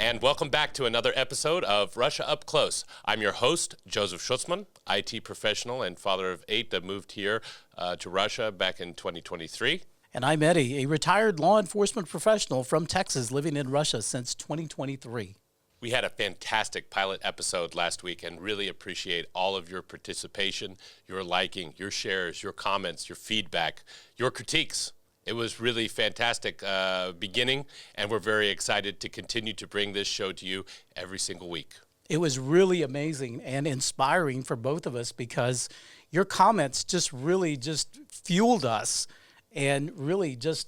And welcome back to another episode of Russia Up Close. I'm your host, Joseph Schutzman, IT professional and father of 8 that moved here to Russia back in 2023. And I'm Eddie, a retired law enforcement professional from Texas living in Russia since 2023. We had a fantastic pilot episode last week and really appreciate all of your participation, your liking, your shares, your comments, your feedback, your critiques. It was really fantastic beginning, and we're very excited to continue to bring this show to you every single week. It was really amazing and inspiring for both of us because your comments just really just fueled us and really just,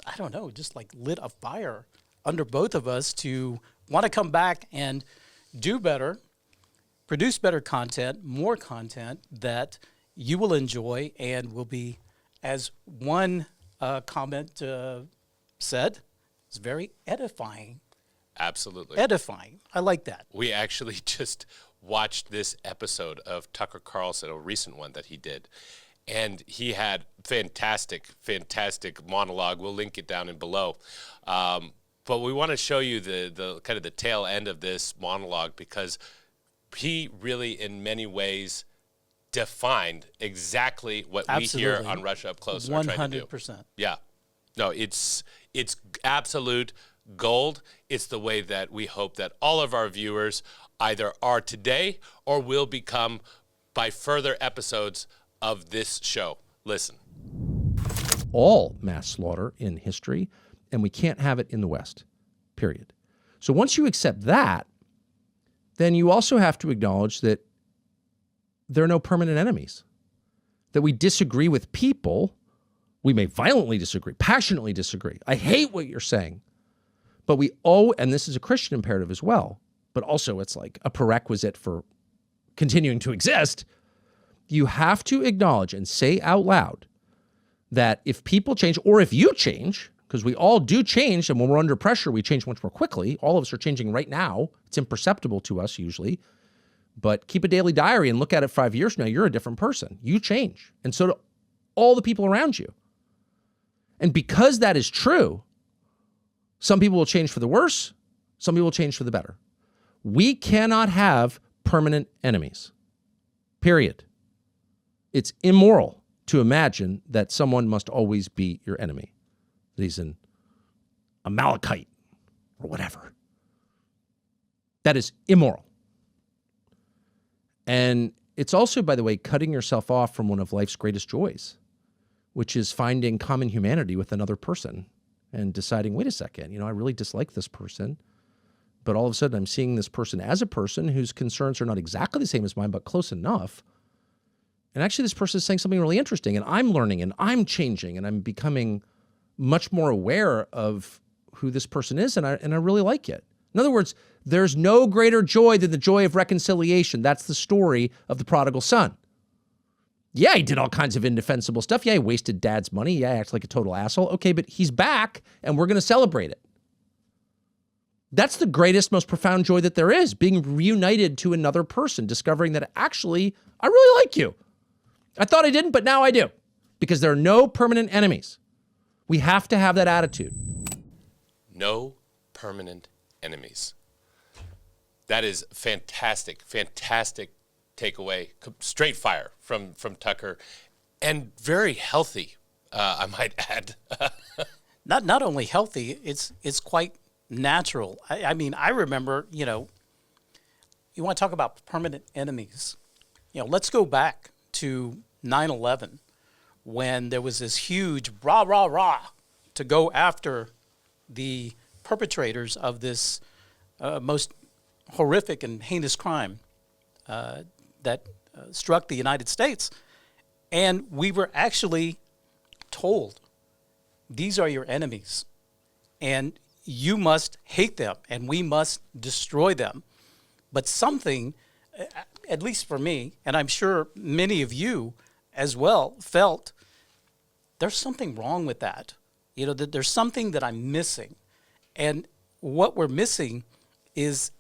I don't know, just like lit a fire under both of us to want to come back and do better, produce better content, more content that you will enjoy and will be, as one comment said, it's very edifying. Absolutely. Edifying. I like that. We actually just watched this episode of Tucker Carlson, a recent one that he did, and he had fantastic monologue. We'll link it down in below. But we want to show you the kind of the tail end of this monologue because he really, in many ways, defined exactly what Absolutely. We here on Russia Up Close are trying to do. 100%. Yeah. No, it's absolute gold. It's the way that we hope that all of our viewers either are today or will become by further episodes of this show. Listen. all mass slaughter in history, and we can't have it in the West, period. So once you accept that, then you also have to acknowledge that there are no permanent enemies, that we disagree with people. We may violently disagree, passionately disagree. I hate what you're saying. But and this is a Christian imperative as well, but also it's like a prerequisite for continuing to exist. You have to acknowledge and say out loud that if people change, or if you change, because we all do change, and when we're under pressure, we change much more quickly. All of us are changing right now. It's imperceptible to us usually. But keep a daily diary and look at it 5 years from now. You're a different person. You change. And so do all the people around you. And because that is true, some people will change for the worse. Some people will change for the better. We cannot have permanent enemies, period. It's immoral to imagine that someone must always be your enemy, that he's an Amalekite or whatever. That is immoral. And it's also, by the way, cutting yourself off from one of life's greatest joys, which is finding common humanity with another person and deciding, wait a second, I really dislike this person, but all of a sudden I'm seeing this person as a person whose concerns are not exactly the same as mine, but close enough. And actually this person is saying something really interesting, and I'm learning and I'm changing and I'm becoming much more aware of who this person is, and I really like it. In other words, there's no greater joy than the joy of reconciliation. That's the story of the prodigal son. Yeah, he did all kinds of indefensible stuff. Yeah, he wasted dad's money. Yeah, he acted like a total asshole. Okay, but he's back, and we're going to celebrate it. That's the greatest, most profound joy that there is, being reunited to another person, discovering that actually, I really like you. I thought I didn't, but now I do, because there are no permanent enemies. We have to have that attitude. No permanent enemies. That is fantastic, fantastic takeaway, straight fire from Tucker, and very healthy, I might add. Not only healthy, it's quite natural. I mean, I remember, you want to talk about permanent enemies. Let's go back to 9/11 when there was this huge rah, rah, rah to go after the perpetrators of this most horrific and heinous crime that struck the United States. And we were actually told, these are your enemies, and you must hate them, and we must destroy them. But something, at least for me, and I'm sure many of you as well, felt there's something wrong with that. That there's something that I'm missing. And what we're missing is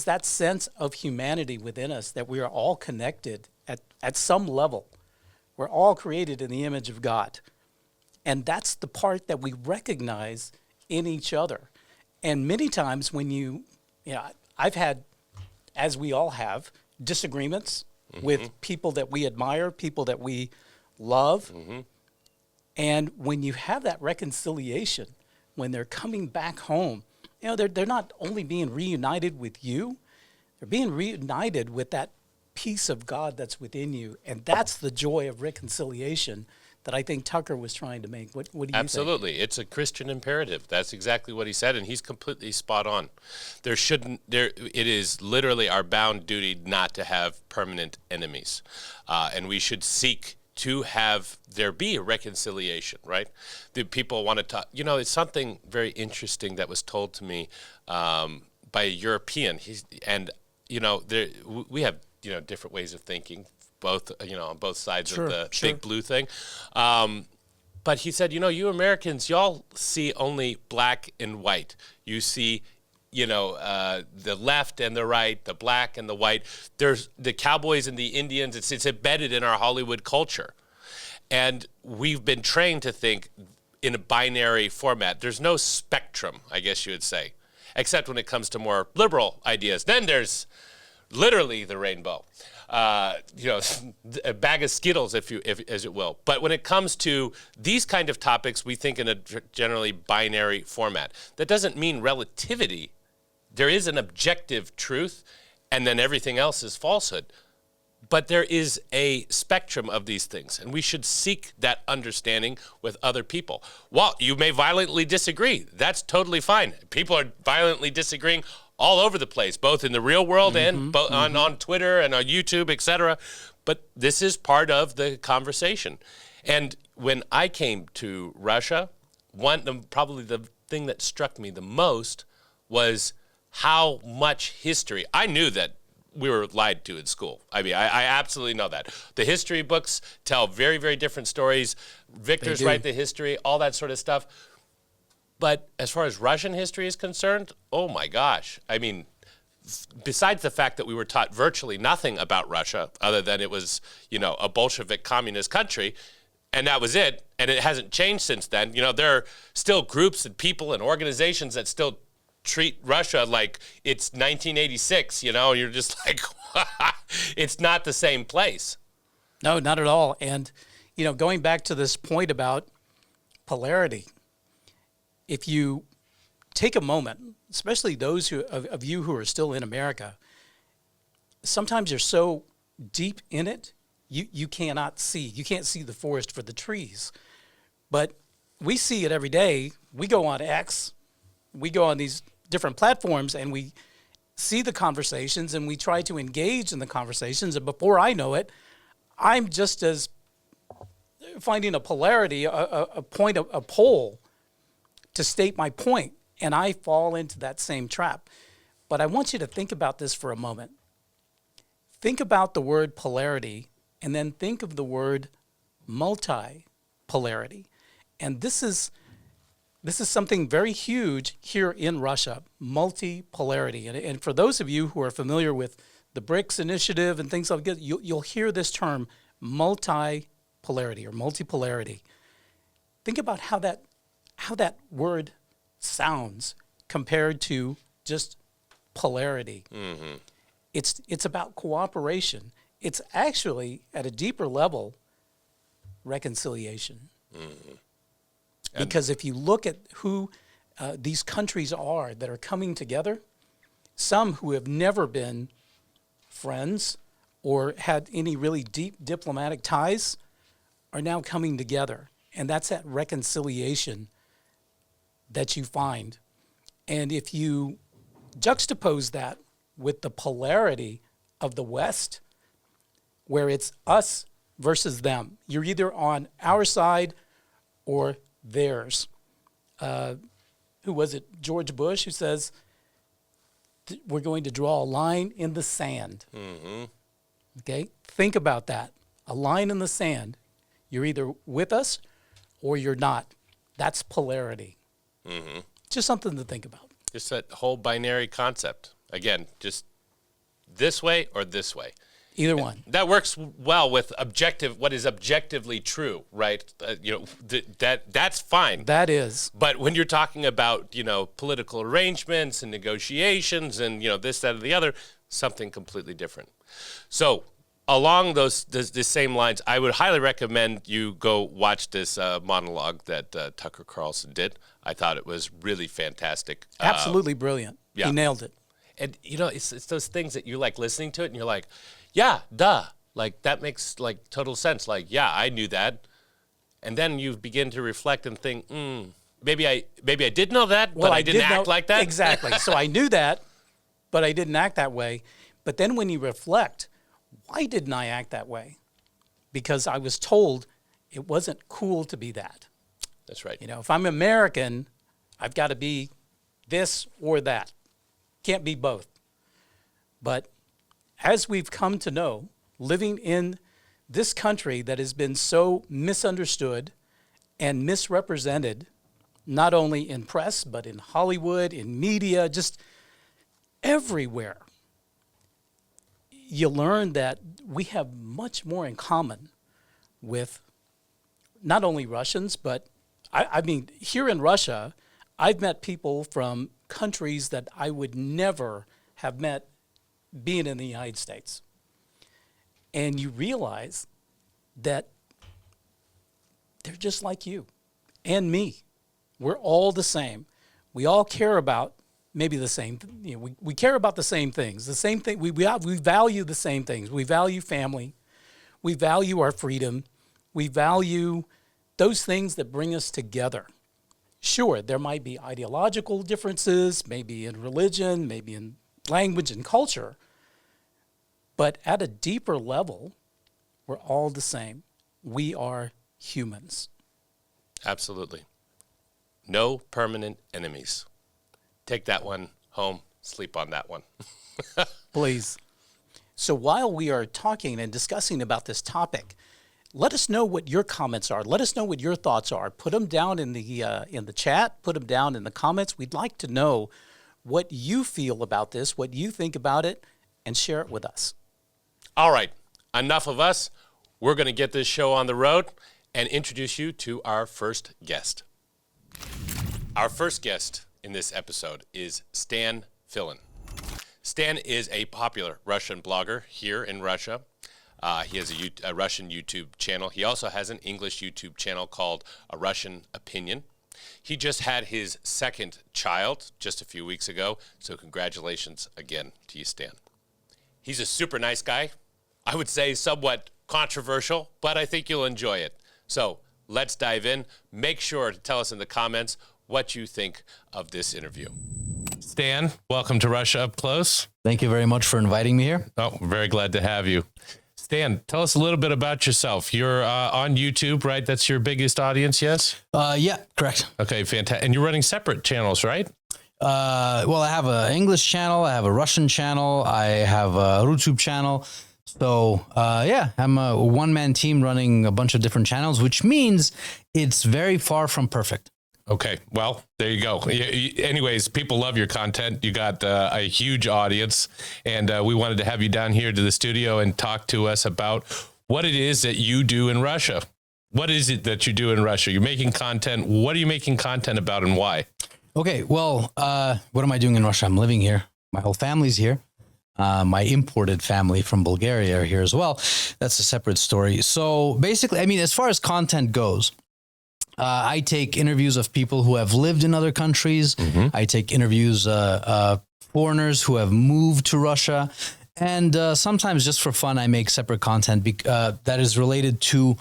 that sense of humanity within us, that we are all connected at some level. We're all created in the image of God. And that's the part that we recognize in each other. And many times when I've had, as we all have, disagreements with people that we admire, people that we love. And when you have that reconciliation, when they're coming back home, they're not only being reunited with you, they're being reunited with that peace of God that's within you. And that's the joy of reconciliation that I think Tucker was trying to make. What do you think? Absolutely. It's a Christian imperative. That's exactly what he said, and he's completely spot on. It is literally our bound duty not to have permanent enemies. And we should seek to have there be a reconciliation, right? The people want to talk. It's something very interesting that was told to me by a European. We have different ways of thinking, both on both sides of the big blue thing. But he said, you Americans, y'all see only black and white. You see the left and the right, the black and the white. There's the cowboys and the Indians. It's embedded in our Hollywood culture. And we've been trained to think in a binary format. There's no spectrum, I guess you would say, except when it comes to more liberal ideas. Then there's literally the rainbow. A bag of Skittles, if as it will. But when it comes to these kind of topics, we think in a generally binary format. That doesn't mean relativity. There is an objective truth, and then everything else is falsehood. But there is a spectrum of these things, and we should seek that understanding with other people. While you may violently disagree, that's totally fine. People are violently disagreeing all over the place, both in the real world and on Twitter and on YouTube, etc. But this is part of the conversation. And when I came to Russia, probably the thing that struck me the most was how much history. I knew that we were lied to in school. I mean, I absolutely know that. The history books tell very, very different stories. Victors write the history, all that sort of stuff. But as far as Russian history is concerned, oh my gosh. I mean, besides the fact that we were taught virtually nothing about Russia other than it was, a Bolshevik communist country, and that was it, and it hasn't changed since then. There are still groups and people and organizations that still treat Russia like it's 1986, you're just like, it's not the same place. No, not at all. And, going back to this point about polarity, if you take a moment, especially those of you who are still in America, sometimes you're so deep in it, you can't see the forest for the trees. But we see it every day. We go on X, we go on these different platforms, and we see the conversations, and we try to engage in the conversations. And before I know it, I'm just as finding a polarity, a pole to state my point, and I fall into that same trap. But I want you to think about this for a moment. Think about the word polarity, and then think of the word multipolarity. And this is something very huge here in Russia, multipolarity. And for those of you who are familiar with the BRICS initiative and things like that, you'll hear this term multipolarity or multipolarity. Think about how that word sounds compared to just polarity. Mm-hmm. It's about cooperation. It's actually, at a deeper level, reconciliation. Mm-hmm. Because if you look at who these countries are that are coming together, some who have never been friends or had any really deep diplomatic ties are now coming together. And that's that reconciliation that you find. And if you juxtapose that with the polarity of the West, where it's us versus them, you're either on our side or theirs. Who was it? George Bush, who says, we're going to draw a line in the sand. Mm-hmm. Okay? Think about that. A line in the sand. You're either with us or you're not. That's polarity. Mm-hmm. Just something to think about. Just that whole binary concept. Again, just this way or this way. Either one. That works well with what is objectively true, right? That's fine. That is. But when you're talking about, political arrangements and negotiations and, this, that, or the other, something completely different. So along those same lines, I would highly recommend you go watch this monologue that Tucker Carlson did. I thought it was really fantastic. Absolutely brilliant. Yeah. He nailed it. And, it's those things that you like listening to it and you're like, yeah, duh. Like, that makes, total sense. Like, yeah, I knew that. And then you begin to reflect and think, maybe I did know that, but I didn't act like that. Exactly. So I knew that, but I didn't act that way. But then when you reflect, why didn't I act that way? Because I was told it wasn't cool to be that. That's right. If I'm American, I've got to be this or that. Can't be both. But as we've come to know, living in this country that has been so misunderstood and misrepresented, not only in press, but in Hollywood, in media, just everywhere, you learn that we have much more in common with not only Russians, but I mean, here in Russia, I've met people from countries that I would never have met being in the United States. And you realize that they're just like you and me. We're all the same. We all care about maybe the same. We care about the same things. The same thing. We value the same things. We value family. We value our freedom. We value those things that bring us together. Sure, there might be ideological differences, maybe in religion, maybe in language and culture, but at a deeper level, we're all the same. We are humans. Absolutely. No permanent enemies. Take that one home, sleep on that one. Please. So while we are talking and discussing about this topic, let us know what your comments are. Let us know what your thoughts are. Put them down in the chat. Put them down in the comments. We'd like to know what you feel about this, what you think about it, and share it with us. All right, enough of us. We're going to get this show on the road and introduce you to our first guest. Our first guest in this episode is Stan Filin. Stan is a popular Russian blogger here in Russia. He has a Russian YouTube channel. He also has an English YouTube channel called A Russian Opinion. He just had his second child just a few weeks ago, so congratulations again to you, Stan. He's a super nice guy. I would say somewhat controversial, but I think you'll enjoy it. So let's dive in. Make sure to tell us in the comments what you think of this interview. Stan, welcome to Russia Up Close. Thank you very much for inviting me here. Oh, very glad to have you. Stan, tell us a little bit about yourself. You're on YouTube, right? That's your biggest audience, yes? Yeah, correct. Okay, fantastic. And you're running separate channels, right? Well, I have an English channel, I have a Russian channel, I have a YouTube channel. So, yeah, I'm a one-man team running a bunch of different channels, which means it's very far from perfect. Okay, well, there you go. Anyways, people love your content. You got a huge audience, and we wanted to have you down here to the studio and talk to us about what it is that you do in Russia. What is it that you do in Russia? You're making content. What are you making content about and why? Okay, well, what am I doing in Russia? I'm living here. My whole family's here. My imported family from Bulgaria are here as well. That's a separate story. So basically, I mean, as far as content goes, I take interviews of people who have lived in other countries. Mm-hmm. I take interviews of foreigners who have moved to Russia. And sometimes just for fun, I make separate content that is related to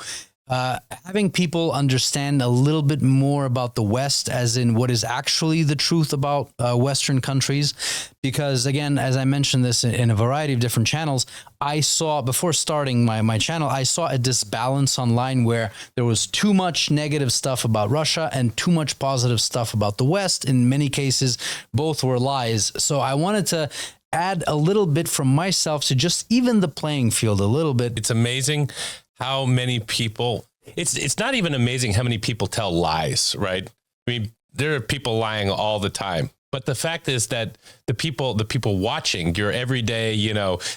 having people understand a little bit more about the West, as in what is actually the truth about Western countries. Because again, as I mentioned this in a variety of different channels, I saw, before starting my channel, I saw a disbalance online where there was too much negative stuff about Russia and too much positive stuff about the West. In many cases, both were lies. So I wanted to add a little bit from myself to just even the playing field a little bit. It's amazing how many people, it's not even amazing how many people tell lies, right? I mean, there are people lying all the time. But the fact is that the people watching, your everyday,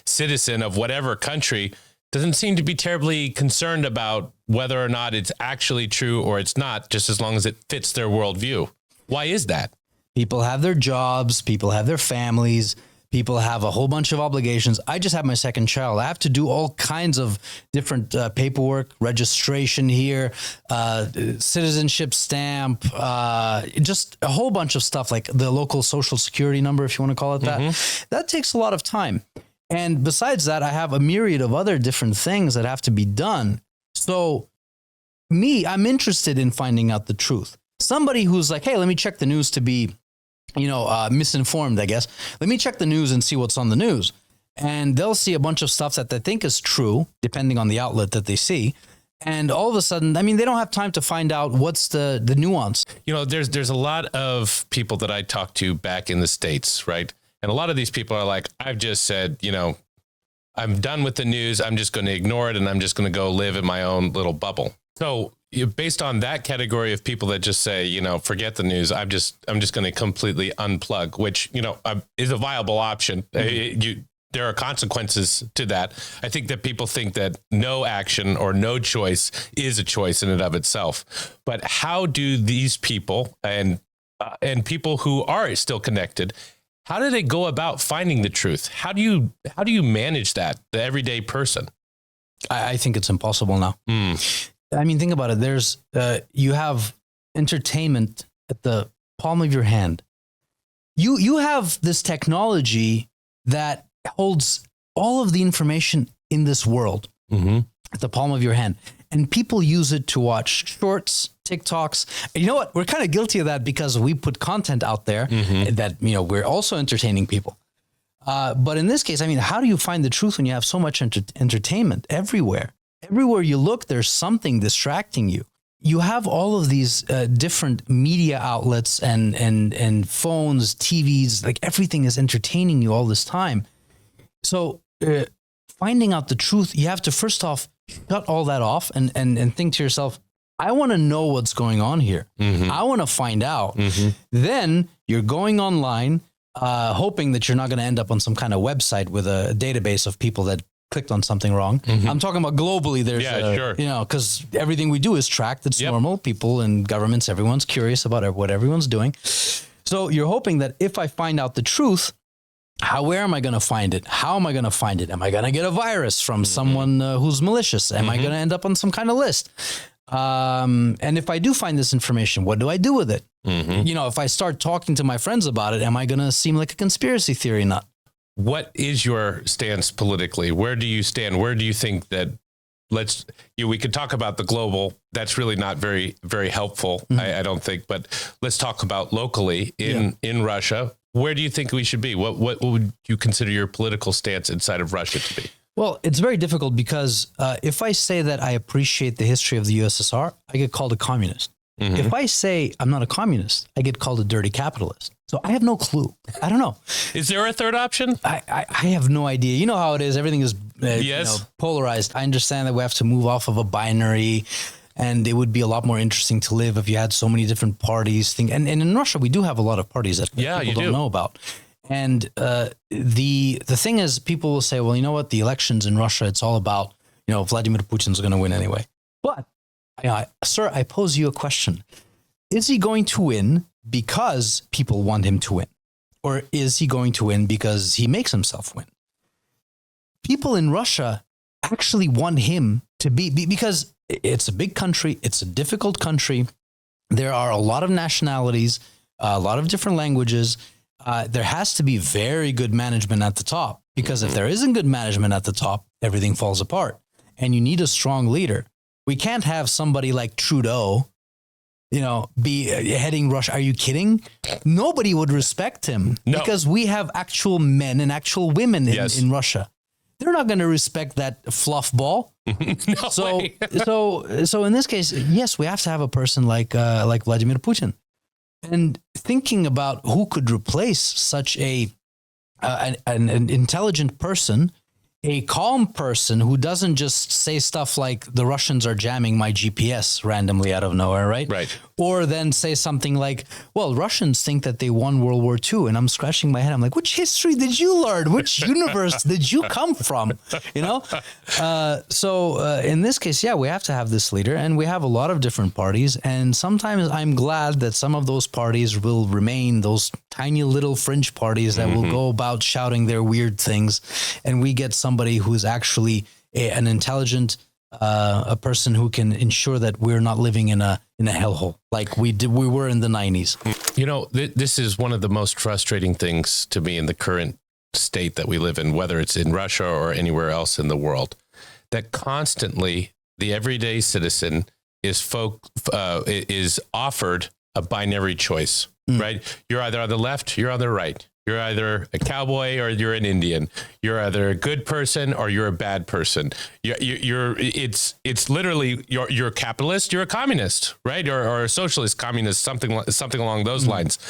citizen of whatever country, doesn't seem to be terribly concerned about whether or not it's actually true or it's not, just as long as it fits their worldview. Why is that? People have their jobs, people have their families, people have a whole bunch of obligations. I just have my second child. I have to do all kinds of different paperwork, registration here, citizenship stamp, just a whole bunch of stuff like the local social security number, if you want to call it that. Mm-hmm. That takes a lot of time. And besides that, I have a myriad of other different things that have to be done. So I'm interested in finding out the truth. Somebody who's like, hey, let me check the news to be misinformed, I guess. Let me check the news and see what's on the news. And they'll see a bunch of stuff that they think is true, depending on the outlet that they see. And all of a sudden, I mean, they don't have time to find out what's the nuance. There's a lot of people that I talk to back in the States, right? And a lot of these people are like, I've just said, I'm done with the news. I'm just going to ignore it. And I'm just going to go live in my own little bubble. So based on that category of people that just say, forget the news, I'm just going to completely unplug, which, is a viable option. There are consequences to that. I think that people think that no action or no choice is a choice in and of itself. But how do these people and people who are still connected, how do they go about finding the truth? How do you manage that, the everyday person? I think it's impossible now. I mean, think about it. There's you have entertainment at the palm of your hand. you have this technology that holds all of the information in this world at the palm of your hand. And people use it to watch shorts, TikToks. And you know what? We're kind of guilty of that because we put content out there that, we're also entertaining people. But in this case, I mean, how do you find the truth when you have so much entertainment everywhere? Everywhere you look, there's something distracting you. You have all of these different media outlets and phones, TVs, like everything is entertaining you all this time. So finding out the truth, you have to first off shut all that off and think to yourself, I want to know what's going on here. I want to find out. Then you're going online, hoping that you're not going to end up on some kind of website with a database of people that clicked on something wrong. I'm talking about globally. There's, sure. because everything we do is tracked. It's normal. People and governments, everyone's curious about what everyone's doing. So you're hoping that if I find out the truth, where am I going to find it? How am I going to find it? Am I going to get a virus from someone who's malicious? Am I going to end up on some kind of list? And if I do find this information, what do I do with it? If I start talking to my friends about it, am I going to seem like a conspiracy theory nut? What is your stance politically? Where do you stand? Where do you think that we could talk about the global. That's really not very, very helpful. I don't think, but let's talk about locally in Russia. Where do you think we should be? What would you consider your political stance inside of Russia to be? Well, it's very difficult because if I say that I appreciate the history of the USSR, I get called a communist. If I say I'm not a communist, I get called a dirty capitalist. So I have no clue. I don't know. Is there a third option? I have no idea. You know how it is. Everything is polarized. I understand that we have to move off of a binary, and it would be a lot more interesting to live if you had so many different parties. And in Russia, we do have a lot of parties that people don't know about. And the thing is, people will say, well, you know what? The elections in Russia, it's all about, Vladimir Putin's going to win anyway. But, sir, I pose you a question. Is he going to win because people want him to win? Or is he going to win because he makes himself win? People in Russia actually want him to be because it's a big country. It's a difficult country. There are a lot of nationalities, a lot of different languages. There has to be very good management at the top, because if there isn't good management at the top, everything falls apart. And you need a strong leader. We can't have somebody like Trudeau, be heading Russia. Are you kidding? Nobody would respect him because we have actual men and actual women in Russia. They're not going to respect that fluff ball. So in this case, yes, we have to have a person like Vladimir Putin. And thinking about who could replace such an intelligent person, a calm person who doesn't just say stuff like the Russians are jamming my GPS randomly out of nowhere, right? Right. Or then say something like, well, Russians think that they won World War II. And I'm scratching my head. I'm like, which history did you learn? Which universe did you come from? So in this case, we have to have this leader, and we have a lot of different parties. And sometimes I'm glad that some of those parties will remain those tiny little fringe parties that will go about shouting their weird things. And we get somebody who's actually an intelligent, a person who can ensure that we're not living in a hellhole like we were in the 90s. This is one of the most frustrating things to me in the current state that we live in, whether it's in Russia or anywhere else in the world, that constantly the everyday citizen is offered a binary choice, right? You're either on the left, you're on the right. You're either a cowboy or you're an Indian. You're either a good person or you're a bad person. It's literally you're a capitalist, you're a communist, right? Or a socialist, communist, something along those lines.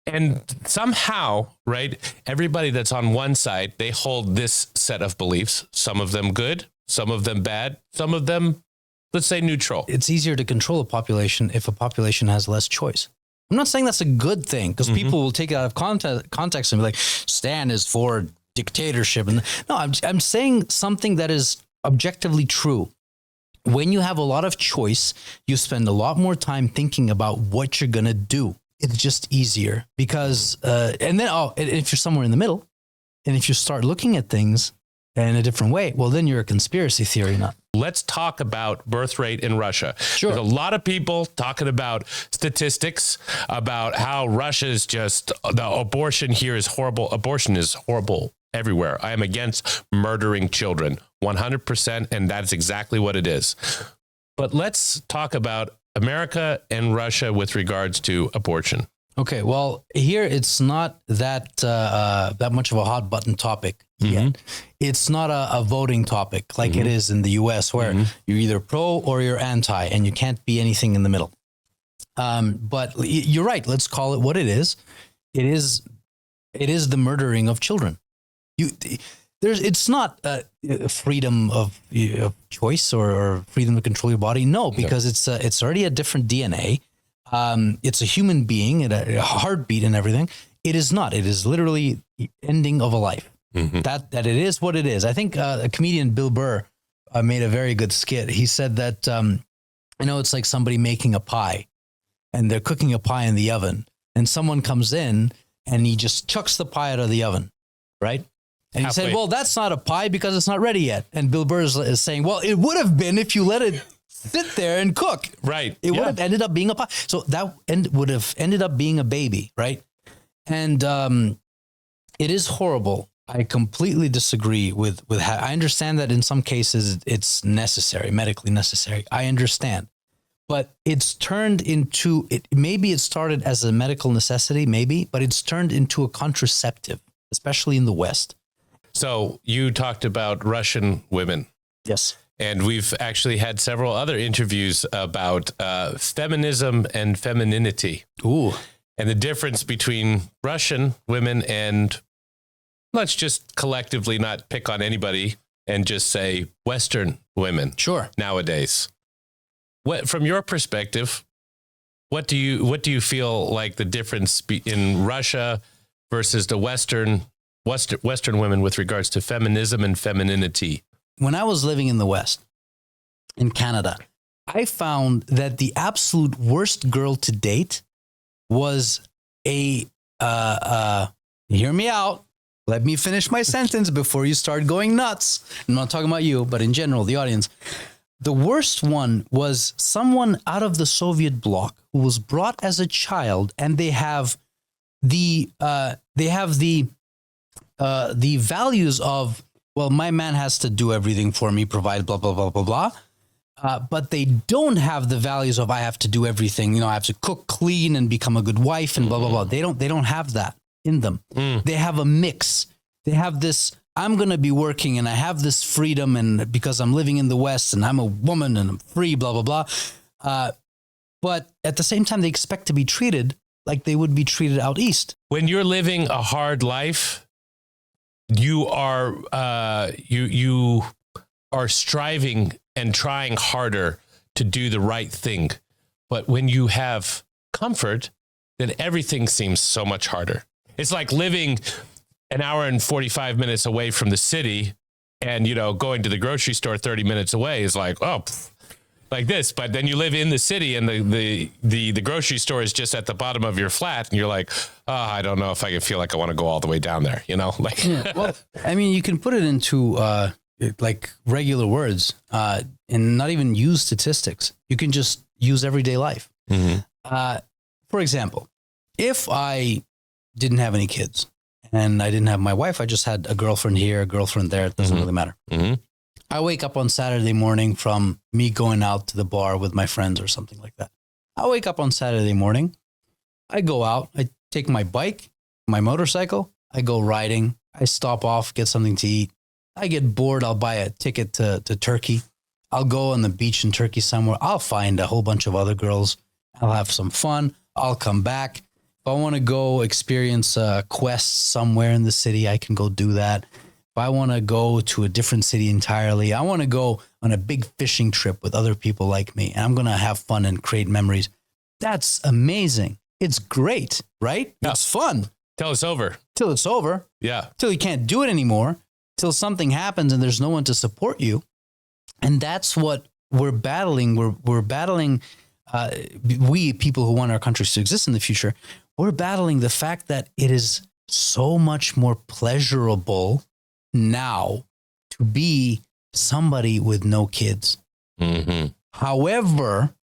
And somehow, right, everybody that's on one side, they hold this set of beliefs, some of them good, some of them bad, some of them, let's say, neutral. It's easier to control a population if a population has less choice. I'm not saying that's a good thing, because people will take it out of context and be like, Stan is for dictatorship. And no, I'm saying something that is objectively true. When you have a lot of choice, you spend a lot more time thinking about what you're going to do. It's just easier because, and if you're somewhere in the middle, and if you start looking at things in a different way, well, then you're a conspiracy theory nut. let's talk about birth rate in Russia. Sure. There's a lot of people talking about statistics about how Russia's just, the abortion here is horrible. Abortion is horrible everywhere. I am against murdering children 100%. And that's exactly what it is. But let's talk about America and Russia with regards to abortion. Okay, well, here it's not that that much of a hot button topic yet. It's not a voting topic like it is in the U.S., where you're either pro or you're anti, and you can't be anything in the middle. But you're right. Let's call it what it is. It is the murdering of children. It's not freedom of choice or freedom to control your body. No, because it's already a different DNA. It's a human being, a heartbeat and everything. It is not. It is literally the ending of a life. That it is what it is. I think a comedian, Bill Burr, made a very good skit. He said that, it's like somebody making a pie, and they're cooking a pie in the oven, and someone comes in and he just chucks the pie out of the oven, right? And he said, well, that's not a pie because it's not ready yet. And Bill Burr is saying, well, it would have been if you let it sit there and cook. Right. It would have ended up being a pie. So that would have ended up being a baby, right? And it is horrible. I completely disagree with I understand that in some cases it's necessary, medically necessary. I understand. But it's turned into, maybe it started as a medical necessity, maybe, but it's turned into a contraceptive, especially in the West. So you talked about Russian women. Yes. And we've actually had several other interviews about feminism and femininity. Ooh. And the difference between Russian women and, let's just collectively not pick on anybody and just say Western women. Sure. Nowadays. From your perspective, what do you feel like the difference in Russia versus the Western women with regards to feminism and femininity? When I was living in the West, in Canada, I found that the absolute worst girl to date was hear me out. Let me finish my sentence before you start going nuts. I'm not talking about you, but in general, the audience. The worst one was someone out of the Soviet bloc who was brought as a child, and they have the values of, well, my man has to do everything for me, provide blah, blah, blah, blah, blah. But they don't have the values of I have to do everything. I have to cook, clean, and become a good wife and blah, blah, blah. They don't have that in them. They have a mix. They have this, I'm going to be working and I have this freedom, and because I'm living in the West and I'm a woman and I'm free, blah, blah, blah. But at the same time, they expect to be treated like they would be treated out East. When you're living a hard life, you are you are striving and trying harder to do the right thing. But when you have comfort, then everything seems so much harder. It's like living an hour and 45 minutes away from the city, and going to the grocery store 30 minutes away is like, like this. But then you live in the city, and the grocery store is just at the bottom of your flat, and you're like, I don't know if I can feel like I want to go all the way down there, like. Yeah, well, I mean, you can put it into like regular words and not even use statistics. You can just use everyday life. For example, if I didn't have any kids and I didn't have my wife, I just had a girlfriend here, a girlfriend there. It doesn't really matter. I wake up on Saturday morning from me going out to the bar with my friends or something like that. I wake up on Saturday morning. I go out. I take my bike, my motorcycle. I go riding. I stop off, get something to eat. I get bored. I'll buy a ticket to Turkey. I'll go on the beach in Turkey somewhere. I'll find a whole bunch of other girls. I'll have some fun. I'll come back. If I want to go experience a quest somewhere in the city, I can go do that. If I want to go to a different city entirely, I want to go on a big fishing trip with other people like me, and I'm going to have fun and create memories. That's amazing. It's great, right? Yeah. It's fun. Till it's over. Till it's over. Yeah. Till you can't do it anymore. Till something happens and there's no one to support you. And that's what we're battling. We're battling, we people who want our countries to exist in the future, we're battling the fact that it is so much more pleasurable now to be somebody with no kids. Mm-hmm. However,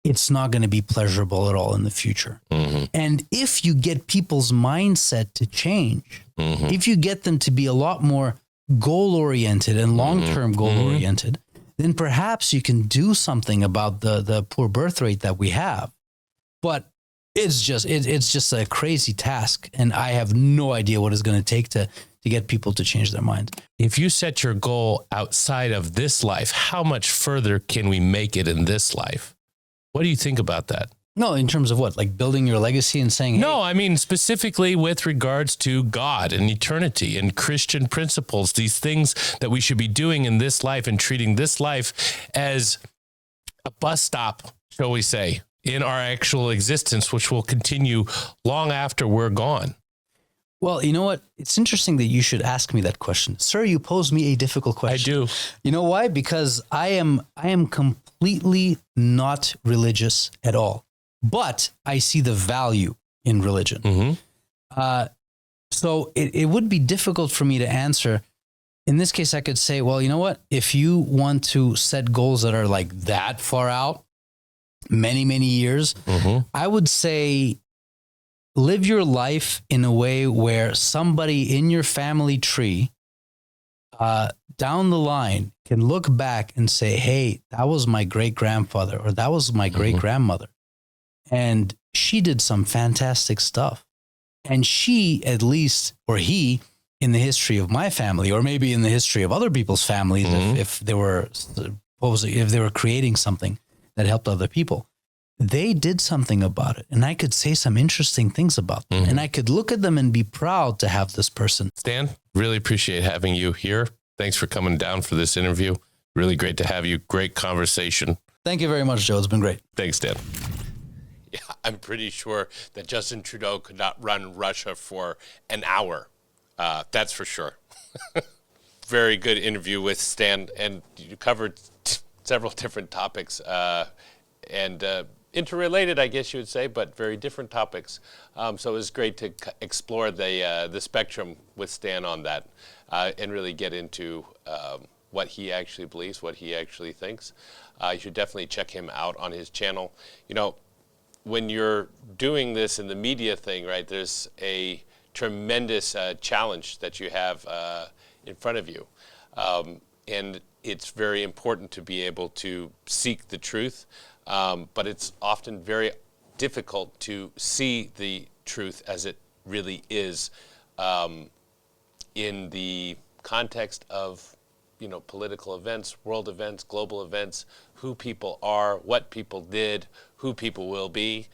it's not going to be pleasurable at all in the future. Mm-hmm. And if you get people's mindset to change, Mm-hmm. if you get them to be a lot more goal-oriented and long-term goal-oriented, then perhaps you can do something about the poor birth rate that we have. But it's just a crazy task, and I have no idea what it's going to take to get people to change their mind. If you set your goal outside of this life, how much further can we make it in this life? What do you think about that? No, in terms of what? Like building your legacy and saying, hey, No, I mean specifically with regards to God and eternity and Christian principles, these things that we should be doing in this life and treating this life as a bus stop, shall we say, in our actual existence, which will continue long after we're gone. well, you know what? It's interesting that you should ask me that question. Sir, you pose me a difficult question. I do. You know why? Because I am completely not religious at all, but I see the value in religion. Mm-hmm. So it would be difficult for me to answer. In this case, I could say, well, you know what? If you want to set goals that are like that far out, many, many years, Mm-hmm. I would say live your life in a way where somebody in your family tree down the line can look back and say, hey, that was my great grandfather or that was my great grandmother. And she did some fantastic stuff. And she, at least, or he, in the history of my family, or maybe in the history of other people's families, if they were creating something that helped other people, they did something about it. And I could say some interesting things about them. And I could look at them and be proud to have this person. Stan, really appreciate having you here. Thanks for coming down for this interview. Really great to have you. Great conversation. Thank you very much, Joe. It's been great. Thanks, Stan. Yeah, I'm pretty sure that Justin Trudeau could not run Russia for an hour. That's for sure. Very good interview with Stan, and you covered several different topics and interrelated, I guess you would say, but very different topics. So it was great to explore the spectrum with Stan on that and really get into what he actually believes, what he actually thinks. You should definitely check him out on his channel. You know, when you're doing this in the media thing, right, there's a tremendous challenge that you have in front of you. And it's very important to be able to seek the truth, but it's often very difficult to see the truth as it really is in the context of, you know, political events, world events, global events, who people are, what people did, who people will be,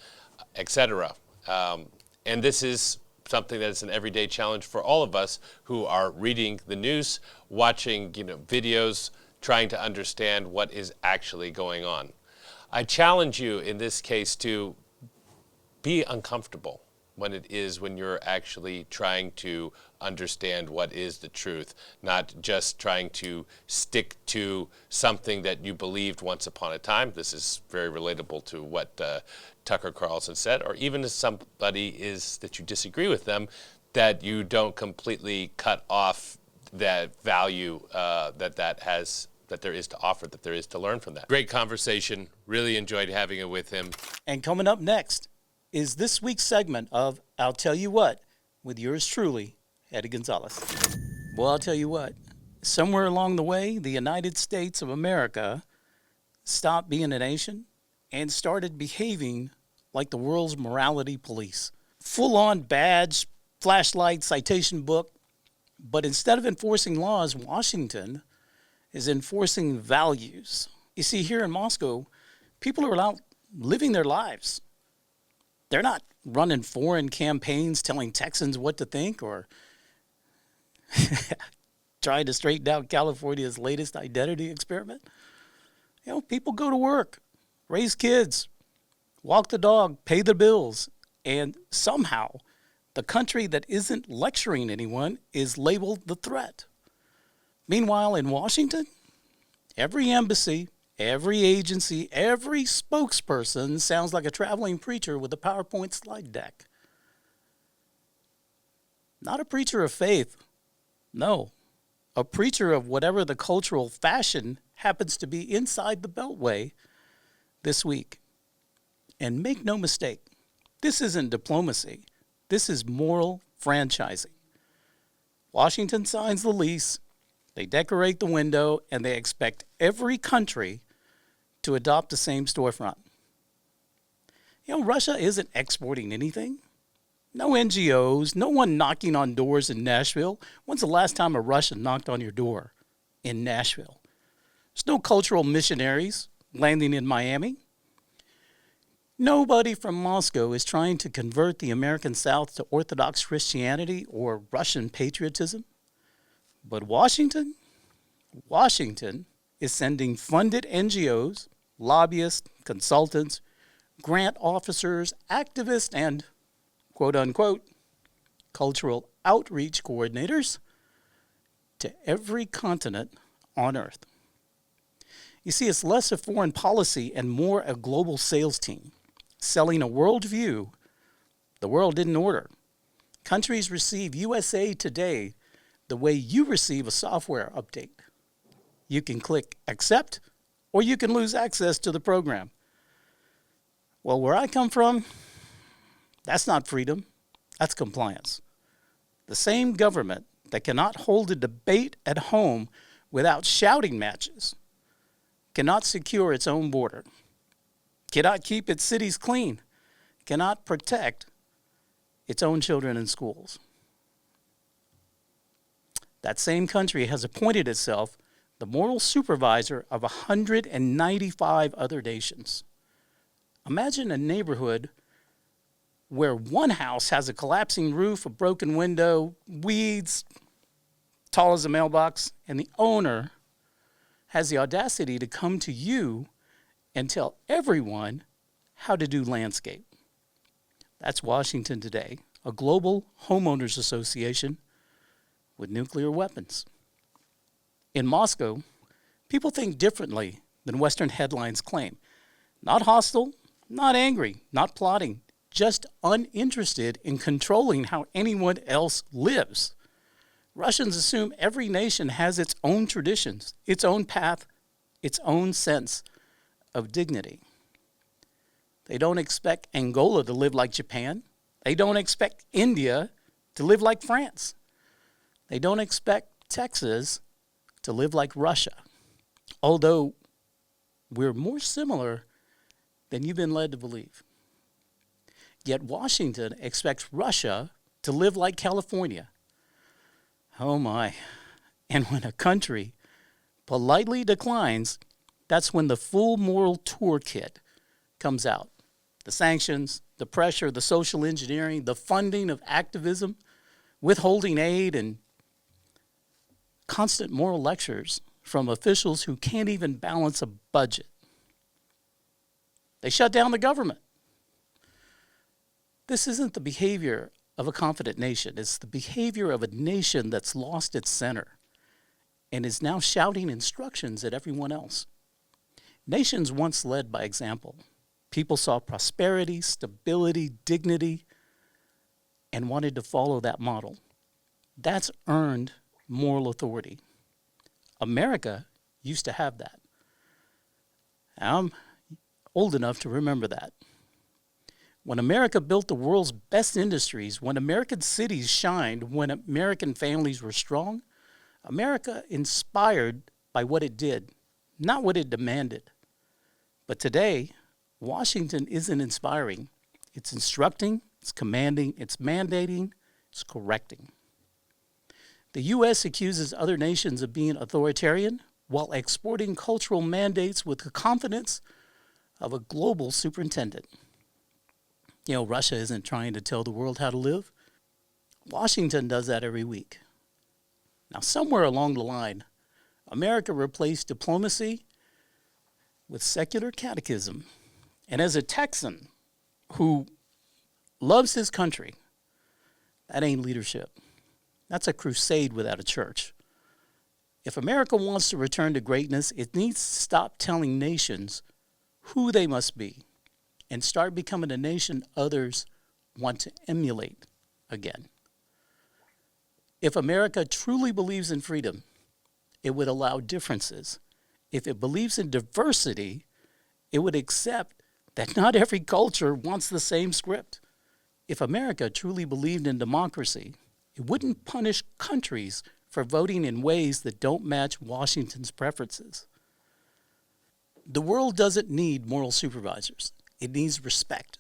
etc. And this is something that is an everyday challenge for all of us who are reading the news, watching, you know, videos, trying to understand what is actually going on. I challenge you in this case to be uncomfortable when you're actually trying to understand what is the truth, not just trying to stick to something that you believed once upon a time. This is very relatable to what Tucker Carlson said, or even if somebody is that you disagree with them, that you don't completely cut off that value that there is to offer, that there is to learn from that. Great conversation. Really enjoyed having it with him. And coming up next is this week's segment of I'll Tell You What with yours truly, Eddie Gonzalez. Well, I'll tell you what, somewhere along the way, the United States of America stopped being a nation and started behaving like the world's morality police. Full-on badge, flashlight, citation book. But instead of enforcing laws, Washington is enforcing values. You see, here in Moscow, people are out living their lives. They're not running foreign campaigns telling Texans what to think or trying to straighten out California's latest identity experiment. You know, people go to work, raise kids, walk the dog, pay the bills, and somehow the country that isn't lecturing anyone is labeled the threat. Meanwhile, in Washington, every embassy, every agency, every spokesperson sounds like a traveling preacher with a PowerPoint slide deck. Not a preacher of faith, no, a preacher of whatever the cultural fashion happens to be inside the Beltway this week. And make no mistake, this isn't diplomacy. This is moral franchising. Washington signs the lease, they decorate the window, and they expect every country to adopt the same storefront. You know, Russia isn't exporting anything. No NGOs, no one knocking on doors in Nashville. When's the last time a Russian knocked on your door in Nashville? There's no cultural missionaries landing in Miami. Nobody from Moscow is trying to convert the American South to Orthodox Christianity or Russian patriotism. But Washington is sending funded NGOs, lobbyists, consultants, grant officers, activists, and quote-unquote, cultural outreach coordinators to every continent on Earth. You see, it's less a foreign policy and more a global sales team, selling a worldview the world didn't order. Countries receive USA Today the way you receive a software update. You can click accept, or you can lose access to the program. Well, where I come from, that's not freedom, that's compliance. The same government that cannot hold a debate at home without shouting matches cannot secure its own border, cannot keep its cities clean, cannot protect its own children in schools. That same country has appointed itself the moral supervisor of 195 other nations. Imagine a neighborhood where one house has a collapsing roof, a broken window, weeds tall as a mailbox, and the owner has the audacity to come to you and tell everyone how to do landscape. That's Washington today, a global homeowners association with nuclear weapons. In Moscow, people think differently than Western headlines claim. Not hostile, not angry, not plotting, just uninterested in controlling how anyone else lives. Russians assume every nation has its own traditions, its own path, its own sense of dignity. They don't expect Angola to live like Japan. They don't expect India to live like France. They don't expect Texas to live like Russia, although we're more similar than you've been led to believe. Yet Washington expects Russia to live like California. Oh my. And when a country politely declines, that's when the full moral toolkit comes out. The sanctions, the pressure, the social engineering, the funding of activism, withholding aid, and constant moral lectures from officials who can't even balance a budget. They shut down the government. This isn't the behavior of a confident nation. It's the behavior of a nation that's lost its center and is now shouting instructions at everyone else. Nations once led by example. People saw prosperity, stability, dignity, and wanted to follow that model. That's earned moral authority. America used to have that. I'm old enough to remember that. When America built the world's best industries, when American cities shined, when American families were strong, America inspired by what it did, not what it demanded. But today, Washington isn't inspiring. It's instructing, it's commanding, it's mandating, it's correcting. The U.S. accuses other nations of being authoritarian while exporting cultural mandates with the confidence of a global superintendent. You know, Russia isn't trying to tell the world how to live. Washington does that every week. Now, somewhere along the line, America replaced diplomacy with secular catechism. And as a Texan who loves his country, that ain't leadership. That's a crusade without a church. If America wants to return to greatness, it needs to stop telling nations who they must be and start becoming a nation others want to emulate again. If America truly believes in freedom, it would allow differences. If it believes in diversity, it would accept that not every culture wants the same script. If America truly believed in democracy, it wouldn't punish countries for voting in ways that don't match Washington's preferences. The world doesn't need moral supervisors. It needs respect,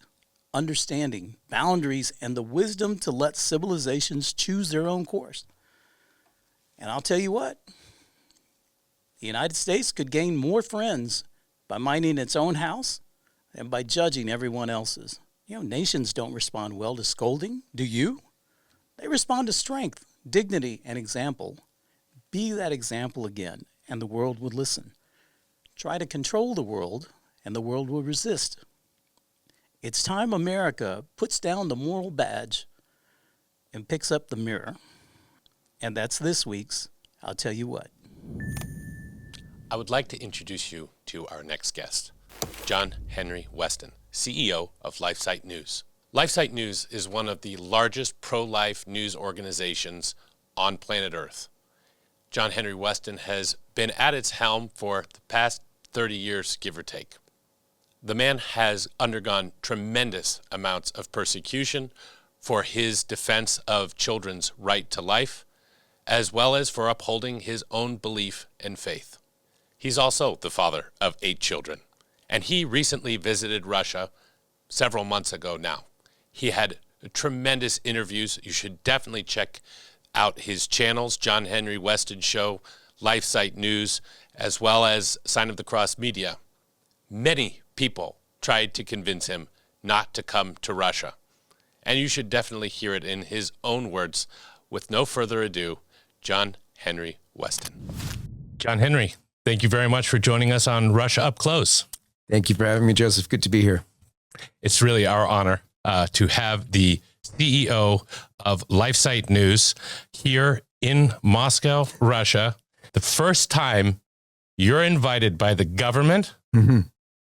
understanding, boundaries, and the wisdom to let civilizations choose their own course. And I'll tell you what, the United States could gain more friends by minding its own house than by judging everyone else's. Nations don't respond well to scolding, do you? They respond to strength, dignity, and example. Be that example again, and the world would listen. Try to control the world, and the world will resist. It's time America puts down the moral badge and picks up the mirror. And that's this week's I'll Tell You What. I would like to introduce you to our next guest, John Henry Westen, CEO of LifeSite News. LifeSite News is one of the largest pro-life news organizations on planet Earth. John Henry Westen has been at its helm for the past 30 years, give or take. The man has undergone tremendous amounts of persecution for his defense of children's right to life, as well as for upholding his own belief and faith. He's also the father of 8 children, and he recently visited Russia several months ago now. He had tremendous interviews. You should definitely check out his channels, John Henry Westen Show, LifeSite News, as well as Sign of the Cross Media. Many people tried to convince him not to come to Russia, and you should definitely hear it in his own words. With no further ado, John Henry Westen. John Henry, thank you very much for joining us on Russia Up Close. Thank you for having me, Joseph. Good to be here. It's really our honor to have the CEO of LifeSite News here in Moscow, Russia. The first time you're invited by the government, and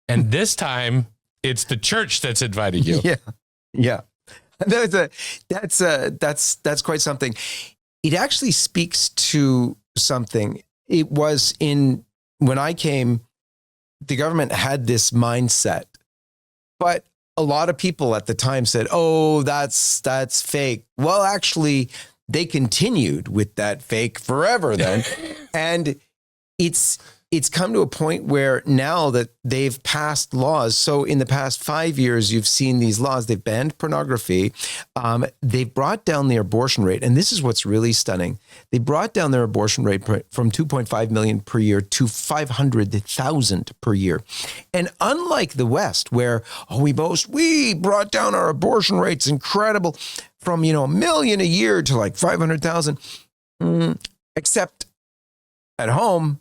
this time it's the church that's invited you. Yeah. That's quite something. It actually speaks to something. It was when I came, the government had this mindset, but a lot of people at the time said, "Oh, that's fake." Well, actually, they continued with that fake forever then, and it's come to a point where now that they've passed laws. So in the past 5 years, you've seen these laws. They've banned pornography. They've brought down the abortion rate. And this is what's really stunning. They brought down their abortion rate from 2.5 million per year to 500,000 per year. And unlike the West, where we brought down our abortion rates incredible from, 1 million a year to like 500,000, except at home,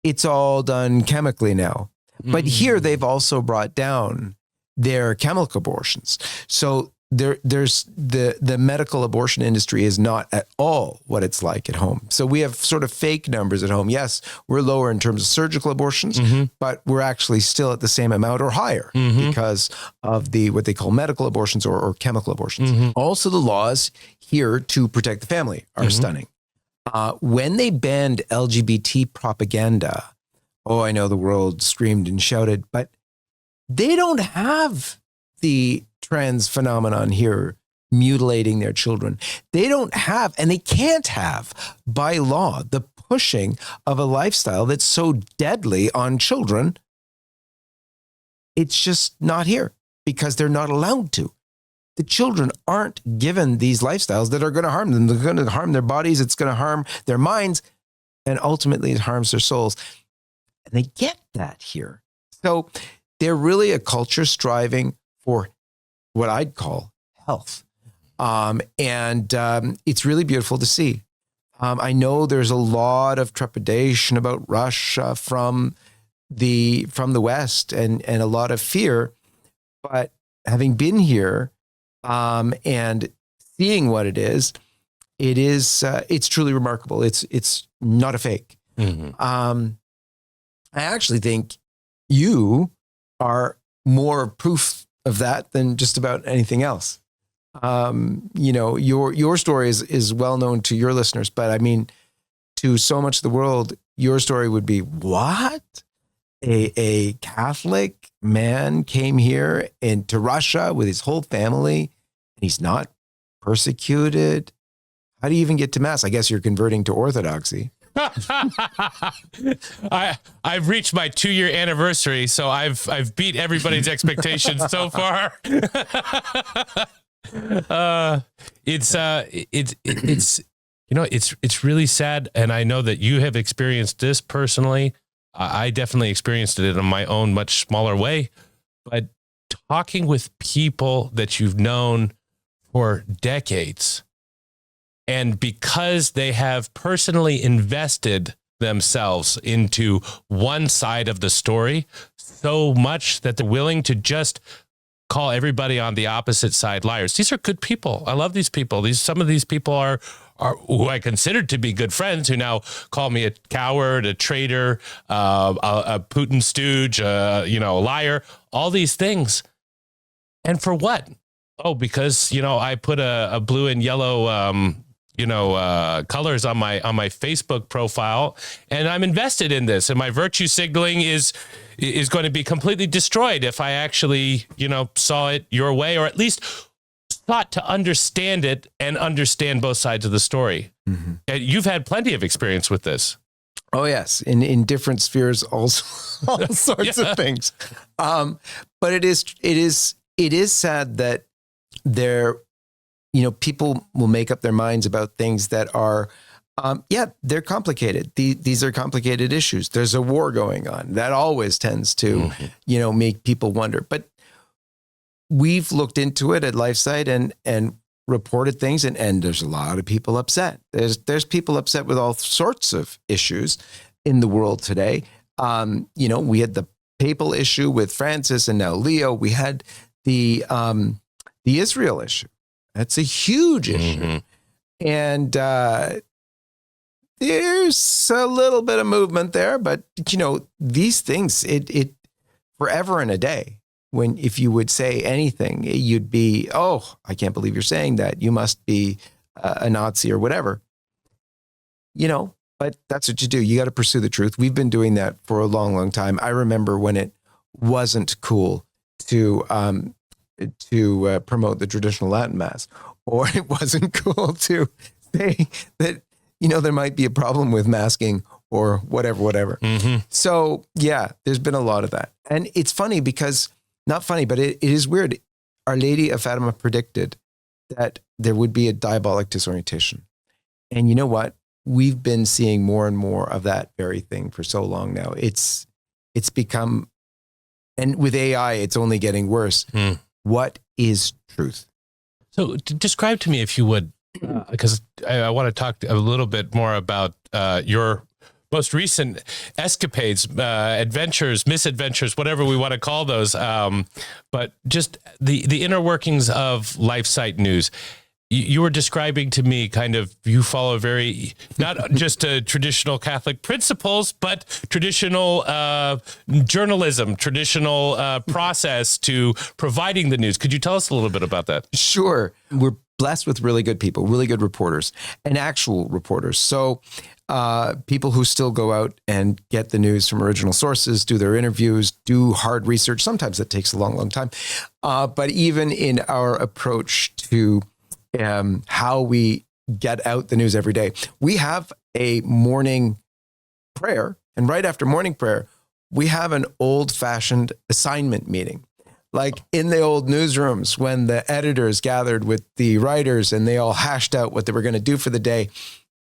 it's all done chemically now. But here they've also brought down their chemical abortions. So there's the medical abortion industry is not at all what it's like at home. So we have sort of fake numbers at home. Yes, we're lower in terms of surgical abortions, but we're actually still at the same amount or higher because of what they call medical abortions or chemical abortions. Also, the laws here to protect the family are stunning. When they banned LGBT propaganda, I know the world screamed and shouted, but they don't have the trans phenomenon here mutilating their children. They don't have, and they can't have by law, the pushing of a lifestyle that's so deadly on children. It's just not here because they're not allowed to. The children aren't given these lifestyles that are going to harm them. They're going to harm their bodies. It's going to harm their minds. And ultimately, it harms their souls. And they get that here. So they're really a culture striving for what I'd call health. It's really beautiful to see. I know there's a lot of trepidation about Russia from the West and a lot of fear. But having been here, and seeing what it is, it's truly remarkable. It's not a fake. I actually think you are more proof of that than just about anything else. Your story is well known to your listeners, but I mean, to so much of the world, your story would be, what? A Catholic man came here into Russia with his whole family, and he's not persecuted. How do you even get to Mass? I guess you're converting to Orthodoxy. I've reached my 2-year anniversary, so I've beat everybody's expectations so far. It's really sad, and I know that you have experienced this personally. I definitely experienced it in my own much smaller way, but talking with people that you've known for decades, and because they have personally invested themselves into one side of the story so much that they're willing to just call everybody on the opposite side liars. These are good people. I love these people. Some of these people are who I considered to be good friends, who now call me a coward, a traitor, a Putin stooge, a liar, all these things. And for what? Oh, because, I put a blue and yellow, colors on my Facebook profile, and I'm invested in this, and my virtue signaling is going to be completely destroyed if I actually, saw it your way, or at least thought to understand it and understand both sides of the story. Mm-hmm. You've had plenty of experience with this. Oh yes, in different spheres, all sorts of things. But it is sad that there, people will make up their minds about things that are, they're complicated. These are complicated issues. There's a war going on. That always tends to, make people wonder. But we've looked into it at LifeSite and reported things, and there's a lot of people upset. There's people upset with all sorts of issues in the world today. We had the papal issue with Francis and now Leo. We had the Israel issue. That's a huge issue. Mm-hmm. And there's a little bit of movement there, but these things, it forever and a day. If you would say anything, you'd be, oh, I can't believe you're saying that. You must be a Nazi or whatever. But that's what you do. You got to pursue the truth. We've been doing that for a long, long time. I remember when it wasn't cool to promote the traditional Latin Mass, or it wasn't cool to say that, there might be a problem with masking or whatever. Mm-hmm. So yeah, there's been a lot of that. And it's funny because, not funny, but it is weird. Our Lady of Fatima predicted that there would be a diabolic disorientation. And you know what? We've been seeing more and more of that very thing for so long now. It's become, and with AI, it's only getting worse. What is truth? So describe to me, if you would, because I want to talk a little bit more about your most recent escapades, adventures, misadventures, whatever we want to call those. But just the inner workings of LifeSite News. You were describing to me you follow very, not just traditional Catholic principles, but traditional journalism, traditional process to providing the news. Could you tell us a little bit about that? Sure. We're blessed with really good people, really good reporters, and actual reporters. So people who still go out and get the news from original sources, do their interviews, do hard research. Sometimes it takes a long, long time. But even in our approach to how we get out the news every day, we have a morning prayer. And right after morning prayer, we have an old-fashioned assignment meeting. Like in the old newsrooms when the editors gathered with the writers and they all hashed out what they were going to do for the day.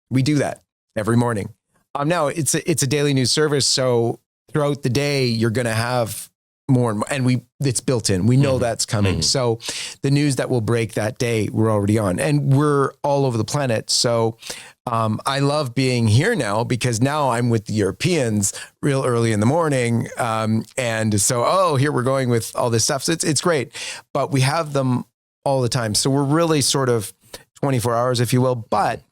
We do that every morning. Now it's a daily news service. So throughout the day, you're going to have more and more, and it's built in. We know that's coming. So the news that will break that day, we're already on, and we're all over the planet. So I love being here now because now I'm with the Europeans real early in the morning. And so, here we're going with all this stuff. So it's great, but we have them all the time. So we're really sort of 24 hours, if you will. But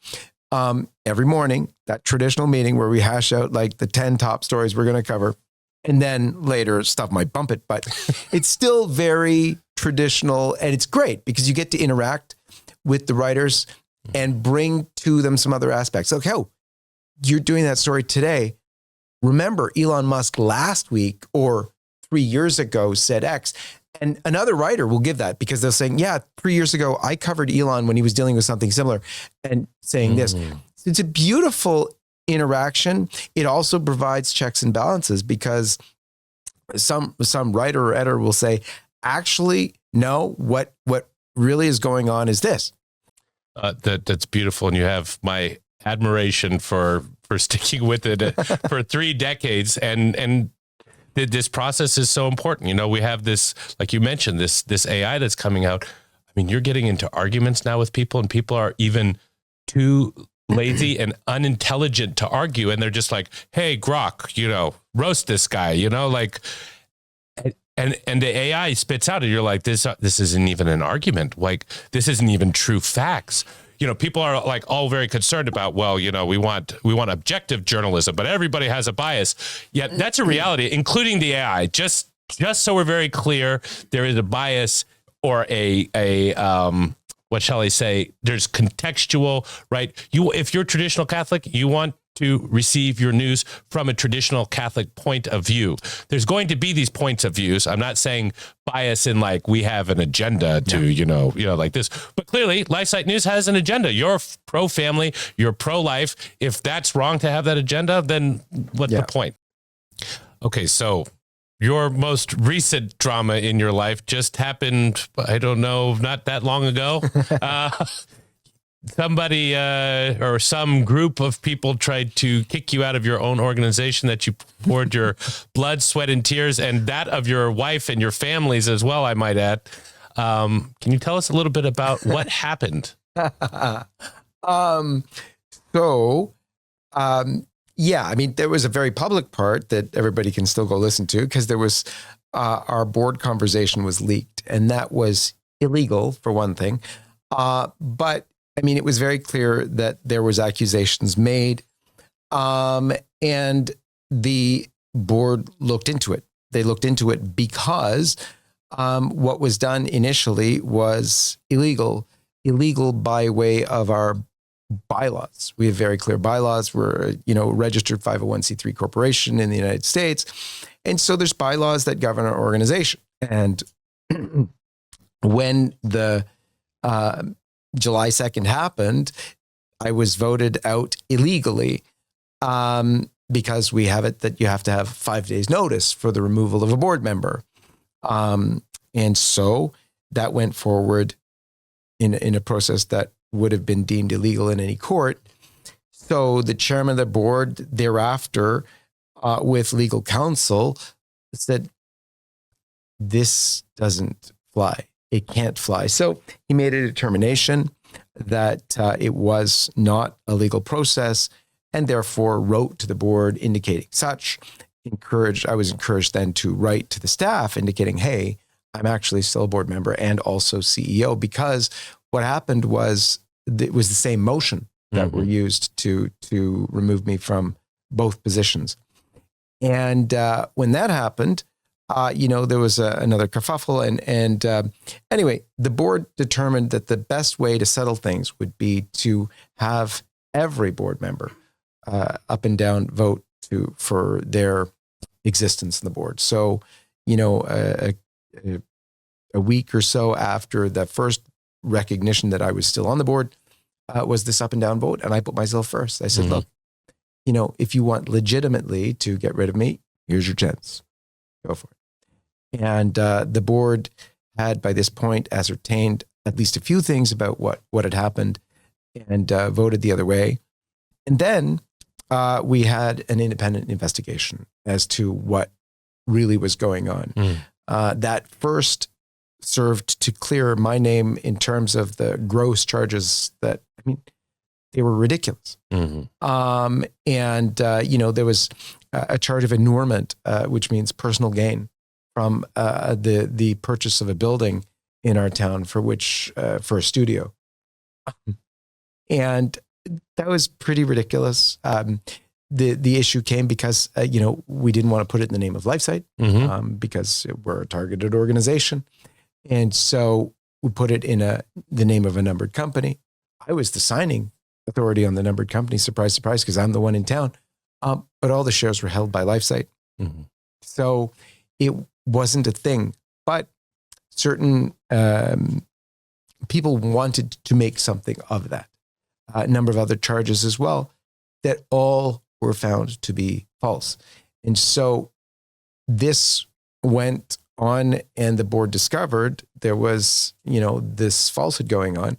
every morning, that traditional meeting where we hash out like the 10 top stories we're going to cover. And then later stuff might bump it, but it's still very traditional. And it's great because you get to interact with the writers and bring to them some other aspects. Okay, you're doing that story today. Remember, Elon Musk last week or 3 years ago said X. And another writer will give that because they're saying, yeah, 3 years ago, I covered Elon when he was dealing with something similar and saying this. It's a beautiful interaction. It also provides checks and balances because some writer or editor will say, actually, no, what really is going on is this. That's beautiful. And you have my admiration for sticking with it for 3 decades. And this process is so important. You know, we have this, like you mentioned, this AI that's coming out. I mean, you're getting into arguments now with people, and people are even too lazy and unintelligent to argue. And they're just like, hey, Grok, you know, roast this guy, you know, like, and the AI spits out and you're like, this isn't even an argument. Like, this isn't even true facts. You know, people are like all very concerned about, well, you know, we want objective journalism, but everybody has a bias. Yet that's a reality, including the AI. Just so we're very clear, there is a bias or a what shall I say? There's contextual, right? If you're traditional Catholic, you want to receive your news from a traditional Catholic point of view. There's going to be these points of views. I'm not saying bias in like we have an agenda to, you know, like this, but clearly LifeSite News has an agenda. You're pro-family, you're pro-life. If that's wrong to have that agenda, then what's the point? Okay, so your most recent drama in your life just happened, I don't know, not that long ago. Somebody or some group of people tried to kick you out of your own organization that you poured your blood, sweat, and tears, and that of your wife and your families as well, I might add. Can you tell us a little bit about what happened? Yeah, I mean, there was a very public part that everybody can still go listen to because there was our board conversation was leaked, and that was illegal for one thing. But I mean, it was very clear that there was accusations made, and the board looked into it. They looked into it because what was done initially was illegal by way of our bylaws. We have very clear bylaws. We're, registered 501c3 corporation in the United States. And so there's bylaws that govern our organization. And when the July 2nd happened, I was voted out illegally because we have it that you have to have 5 days notice for the removal of a board member. And so that went forward in a process that would have been deemed illegal in any court. So the chairman of the board thereafter, with legal counsel, said, this doesn't fly. It can't fly. So he made a determination that it was not a legal process and therefore wrote to the board indicating such. I was encouraged then to write to the staff indicating, hey, I'm actually still a board member and also CEO, because what happened was it was the same motion that were used to remove me from both positions. And when that happened, there was another kerfuffle. And anyway, the board determined that the best way to settle things would be to have every board member up and down vote for their existence in the board. So, a week or so after the first recognition that I was still on the board was this up and down vote. And I put myself first. I said, look, if you want legitimately to get rid of me, here's your chance. Go for it. And the board had by this point ascertained at least a few things about what had happened and voted the other way. And then we had an independent investigation as to what really was going on. That first served to clear my name in terms of the gross charges that, they were ridiculous. And there was a charge of annulment, which means personal gain from the purchase of a building in our town for a studio. And that was pretty ridiculous. The issue came because, we didn't want to put it in the name of LifeSite because we're a targeted organization. And so we put it in the name of a numbered company. I was the signing authority on the numbered company. Surprise, surprise, because I'm the one in town. But all the shares were held by LifeSite. Mm-hmm. So it wasn't a thing. But certain people wanted to make something of that. A number of other charges as well that all were found to be false. And so this went on, and the board discovered there was, this falsehood going on,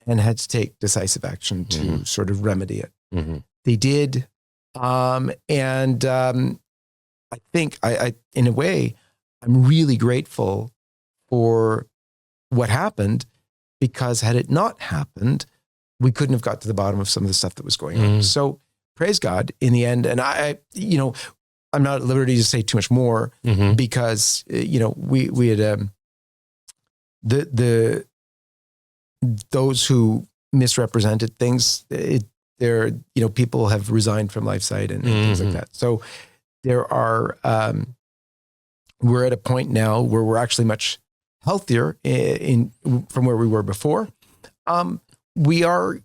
and had to take decisive action to sort of remedy it. Mm-hmm. They did. I think I, in a way, I'm really grateful for what happened, because had it not happened, we couldn't have got to the bottom of some of the stuff that was going on. So praise God in the end. And I'm not at liberty to say too much more, because, we had, those who misrepresented things, people have resigned from LifeSite and things like that. So there are, we're at a point now where we're actually much healthier from where we were before. We are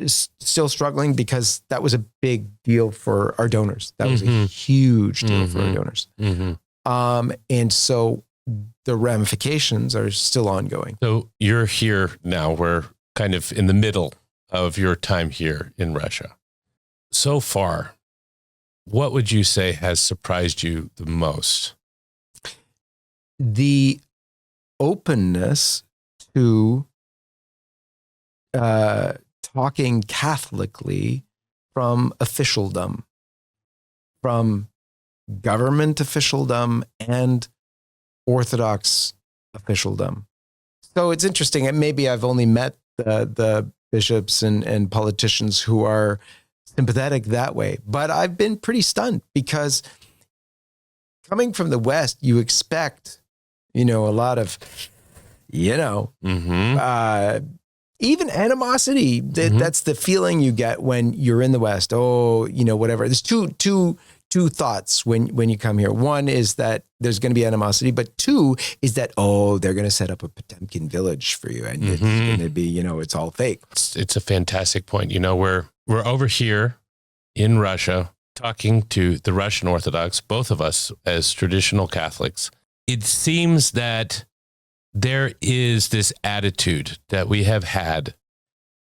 still struggling because that was a big deal for our donors. That was a huge deal for our donors. And so the ramifications are still ongoing. So you're here now. We're kind of in the middle of your time here in Russia. So far, what would you say has surprised you the most? The openness to talking Catholically from officialdom, from government officialdom and Orthodox officialdom. So it's interesting. And maybe I've only met the bishops and politicians who are sympathetic that way, but I've been pretty stunned, because coming from the West, you expect, a lot of, even animosity. That's the feeling you get when you're in the West. Oh, whatever. There's two thoughts when you come here. One is that there's going to be animosity, but two is that, they're going to set up a Potemkin village for you, and it's going to be, it's all fake. It's a fantastic point. We're over here in Russia talking to the Russian Orthodox, both of us as traditional Catholics. It seems that there is this attitude that we have had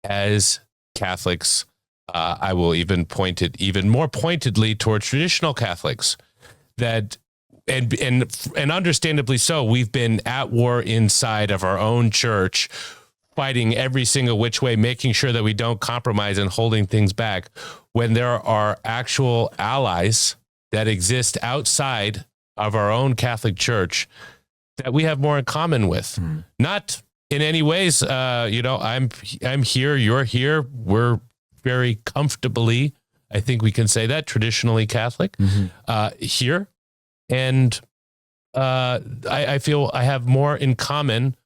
as Catholics. I will even point it even more pointedly toward traditional Catholics, that and understandably so, we've been at war inside of our own church, fighting every single which way, making sure that we don't compromise and holding things back, when there are actual allies that exist outside of our own Catholic Church that we have more in common with. Not in any ways, I'm here, you're here, we're very comfortably, I think we can say that, traditionally Catholic here. And I feel I have more in common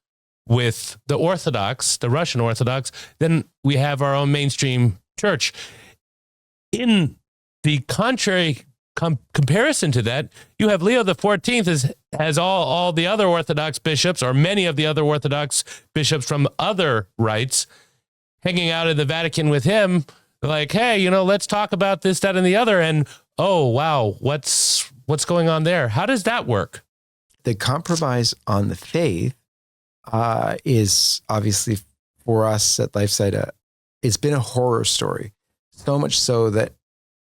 with the Orthodox, the Russian Orthodox, than we have our own mainstream church. In the contrary comparison to that, you have Leo XIV has all the other Orthodox bishops, or many of the other Orthodox bishops from other rites, hanging out in the Vatican with him, like, hey, let's talk about this, that, and the other. And, oh, wow, what's going on there? How does that work? The compromise on the faith is obviously, for us at LifeSite, it's been a horror story. So much so that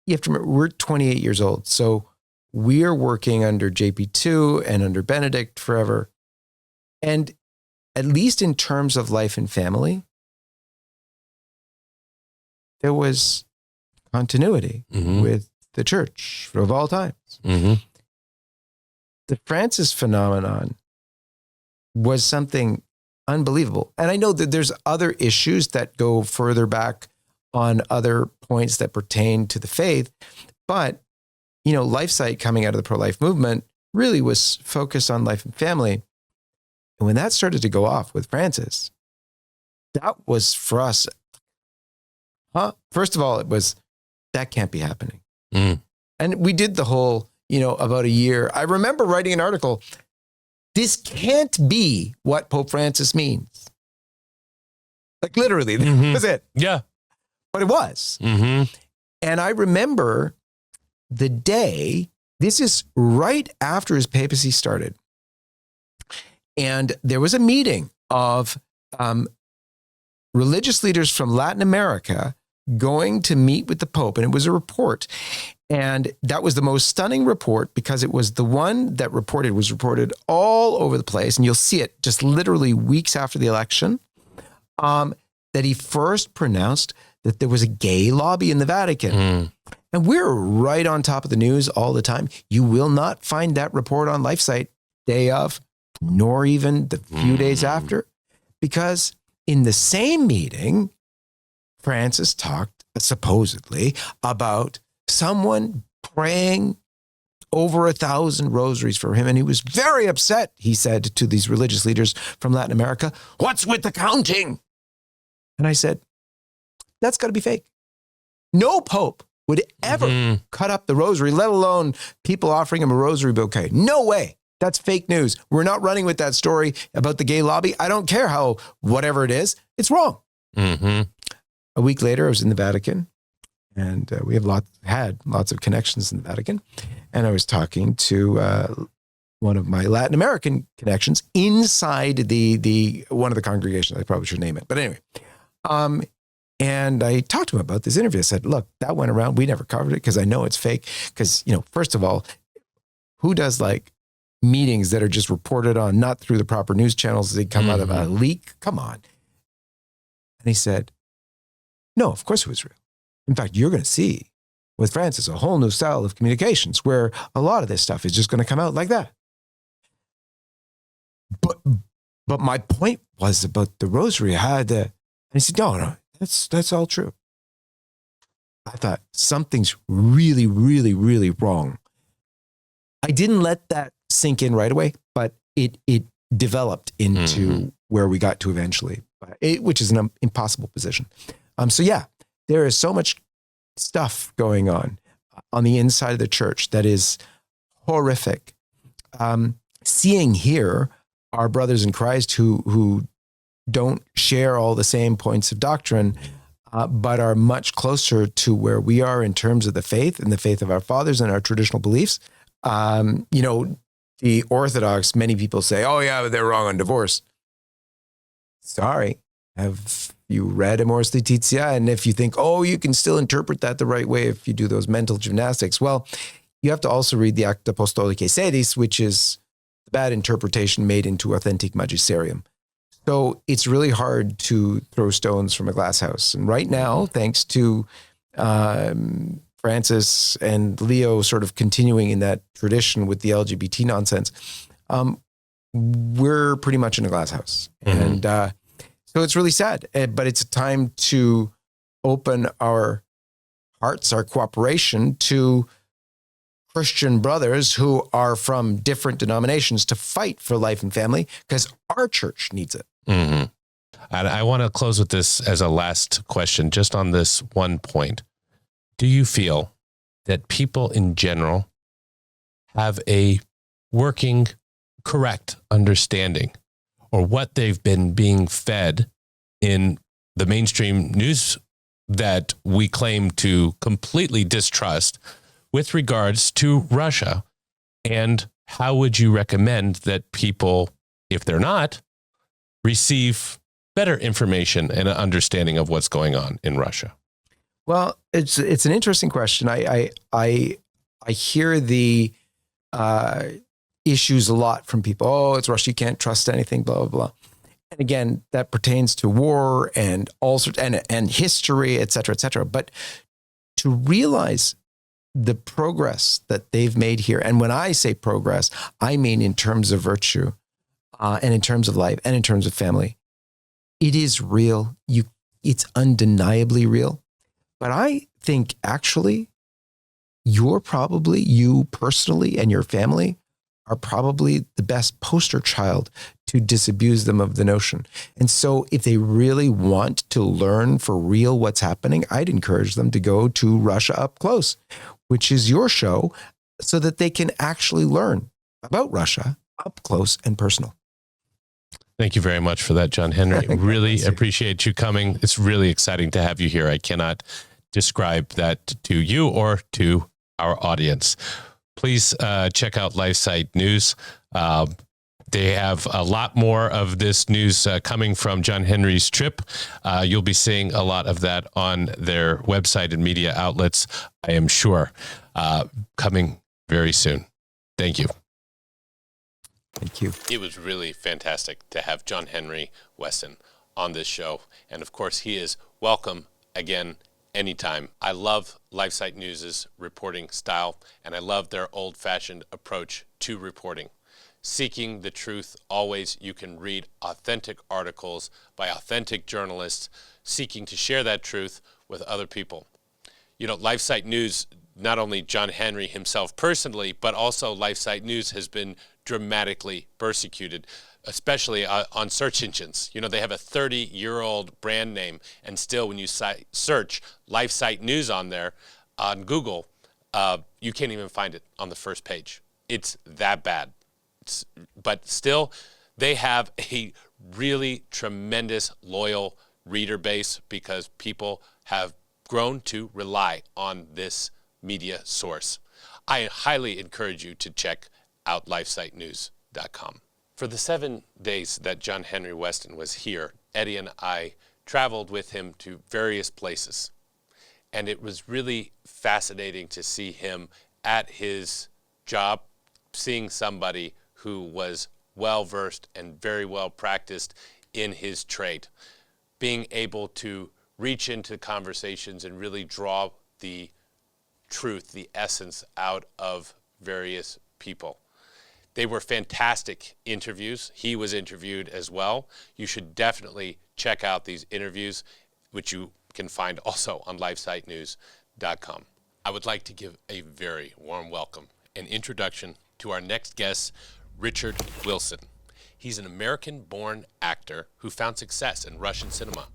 you have to remember, we're 28 years old. So we are working under JP2 and under Benedict forever. And at least in terms of life and family, there was continuity with the church of all times. The Francis phenomenon was something unbelievable. And I know that there's other issues that go further back on other points that pertain to the faith. But, LifeSite, coming out of the pro-life movement, really was focused on life and family. And when that started to go off with Francis, that was for us, first of all, it was, that can't be happening. And we did the whole, about a year. I remember writing an article, this can't be what Pope Francis means. Like literally, that was it. Yeah. but it was. Mm-hmm. And I remember the day, this is right after his papacy started. And there was a meeting of religious leaders from Latin America going to meet with the Pope. And it was a report. And that was the most stunning report because it was the one that was reported all over the place. And you'll see it just literally weeks after the election, that he first pronounced that there was a gay lobby in the Vatican. And we're right on top of the news all the time. You will not find that report on LifeSite day of, nor even the few days after, because in the same meeting, Francis talked supposedly about someone praying over 1,000 rosaries for him. And he was very upset, he said to these religious leaders from Latin America, "What's with the counting?" And I said, that's got to be fake. No pope would ever cut up the rosary, let alone people offering him a rosary bouquet. No way. That's fake news. We're not running with that story about the gay lobby. I don't care how, whatever it is, it's wrong. Mm-hmm. A week later, I was in the Vatican, and we had lots of connections in the Vatican. And I was talking to one of my Latin American connections inside the one of the congregations. I probably should name it, but anyway. And I talked to him about this interview. I said, look, that went around. We never covered it because I know it's fake. Because, first of all, who does like meetings that are just reported on, not through the proper news channels? They come out of a leak. Come on. And he said, no, of course it was real. In fact, you're going to see with Francis a whole new style of communications where a lot of this stuff is just going to come out like that. But my point was about the rosary. And he said, no, that's all true. I thought something's really, really, really wrong. I didn't let that sink in right away, but it developed into where we got to eventually, which is an impossible position. So yeah, there is so much stuff going on the inside of the church that is horrific. Seeing here our brothers in Christ who don't share all the same points of doctrine, but are much closer to where we are in terms of the faith and the faith of our fathers and our traditional beliefs. The Orthodox, many people say, oh yeah, but they're wrong on divorce. Sorry. Have you read Amoris Laetitia? And if you think, oh, you can still interpret that the right way if you do those mental gymnastics, well, you have to also read the Acta Apostolicae Sedis, which is the bad interpretation made into authentic magisterium. So it's really hard to throw stones from a glass house. And right now, thanks to Francis and Leo sort of continuing in that tradition with the LGBT nonsense, we're pretty much in a glass house. And so it's really sad, but it's a time to open our hearts, our cooperation to Christian brothers who are from different denominations to fight for life and family because our church needs it. Mm-hmm. And I want to close with this as a last question, just on this one point. Do you feel that people in general have a working, correct understanding or what they've been being fed in the mainstream news that we claim to completely distrust with regards to Russia? And how would you recommend that people, if they're not, receive better information and an understanding of what's going on in Russia? Well, it's an interesting question. I hear the issues a lot from people. Oh, it's Russia. You can't trust anything, blah, blah, blah. And again, that pertains to war and all sorts and history, et cetera, et cetera. But to realize the progress that they've made here. And when I say progress, I mean in terms of virtue and in terms of life and in terms of family. It is real. It's undeniably real. But I think actually you personally and your family are probably the best poster child to disabuse them of the notion. And so if they really want to learn for real what's happening, I'd encourage them to go to Russia Up Close, which is your show, so that they can actually learn about Russia up close and personal. Thank you very much for that, John Henry. Really appreciate you coming. It's really exciting to have you here. I cannot describe that to you or to our audience. Please check out LifeSite News. They have a lot more of this news coming from John Henry's trip. You'll be seeing a lot of that on their website and media outlets, I am sure, coming very soon. Thank you. Thank you. It was really fantastic to have John Henry Westen on this show. And of course, he is welcome again anytime. I love LifeSite News' reporting style, and I love their old-fashioned approach to reporting. Seeking the truth always. You can read authentic articles by authentic journalists seeking to share that truth with other people. You know, LifeSite News, not only John Henry himself personally, but also LifeSite News has been dramatically persecuted, especially on search engines. You know, they have a 30-year-old brand name, and still when you search LifeSite News on there, on Google, you can't even find it on the first page. It's that bad. But still, they have a really tremendous loyal reader base because people have grown to rely on this media source. I highly encourage you to check out LifeSiteNews.com. For the 7 days that John Henry Westen was here, Eddie and I traveled with him to various places. And it was really fascinating to see him at his job, seeing somebody who was well-versed and very well practiced in his trade, being able to reach into conversations and really draw the truth, the essence out of various people. They were fantastic interviews. He was interviewed as well. You should definitely check out these interviews, which you can find also on LifeSiteNews.com. I would like to give a very warm welcome and introduction to our next guest, Richard Wilson. He's an American-born actor who found success in Russian cinema,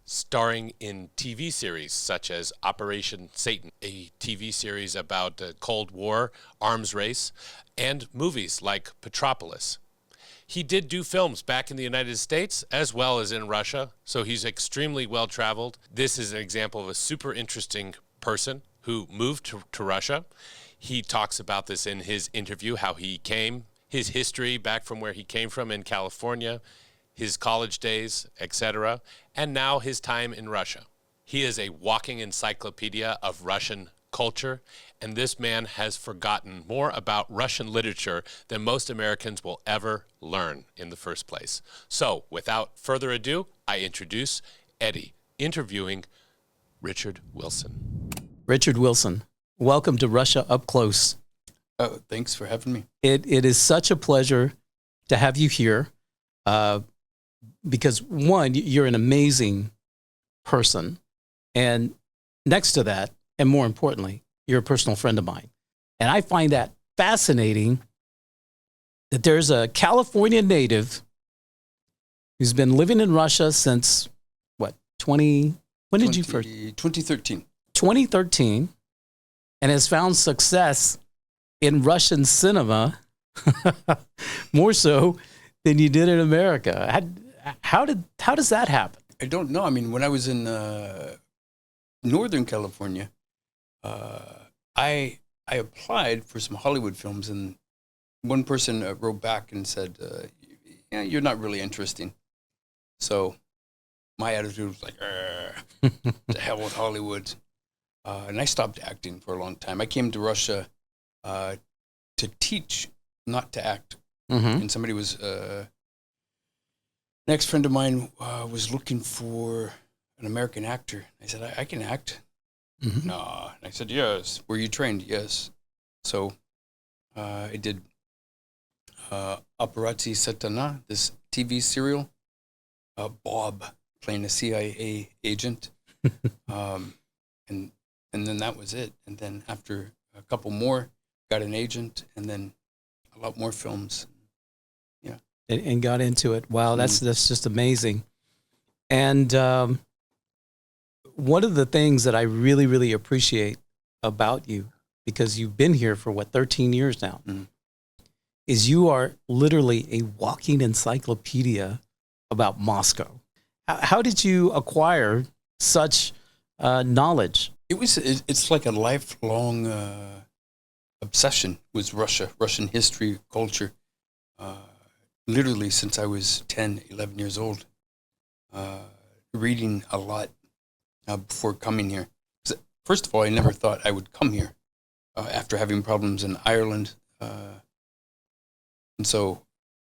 starring in TV series such as Operation Satan, a TV series about the Cold War arms race, and movies like Petropolis. He did do films back in the United States as well as in Russia, so he's extremely well-traveled. This is an example of a super interesting person who moved to Russia. He talks about this in his interview, how he came, his history back from where he came from in California, his college days, etc., and now his time in Russia. He is a walking encyclopedia of Russian culture, and this man has forgotten more about Russian literature than most Americans will ever learn in the first place. So, without further ado, I introduce Eddie, interviewing Richard Wilson. Richard Wilson, welcome to Russia Up Close. Oh, thanks for having me. It is such a pleasure to have you here because, one, you're an amazing person. And next to that, and more importantly, you're a personal friend of mine. And I find that fascinating that there's a California native who's been living in Russia since, when did you first? 2013. 2013, and has found success in Russian cinema more so than you did in America. How does that happen? I don't know. I mean, when I was in Northern California, I applied for some Hollywood films, and one person wrote back and said, "Yeah, you're not really interesting." So my attitude was like, "To hell with Hollywood," and I stopped acting for a long time. I came to Russia to teach, not to act. Mm-hmm. And somebody was, next friend of mine was looking for an American actor. I said, I can act. Mm-hmm. No. And I said, yes. Were you trained? Yes. So I did Operation Satana, this TV serial. Bob playing a CIA agent. And then that was it. And then after a couple more, got an agent, and then a lot more films. Yeah. And got into it. Wow, that's just amazing. And one of the things that I really, really appreciate about you, because you've been here for 13 years now, is you are literally a walking encyclopedia about Moscow. How did you acquire such knowledge? It's like a lifelong obsession with Russia, Russian history, culture. Literally since I was 10, 11 years old, reading a lot before coming here. First of all, I never thought I would come here after having problems in Ireland. And so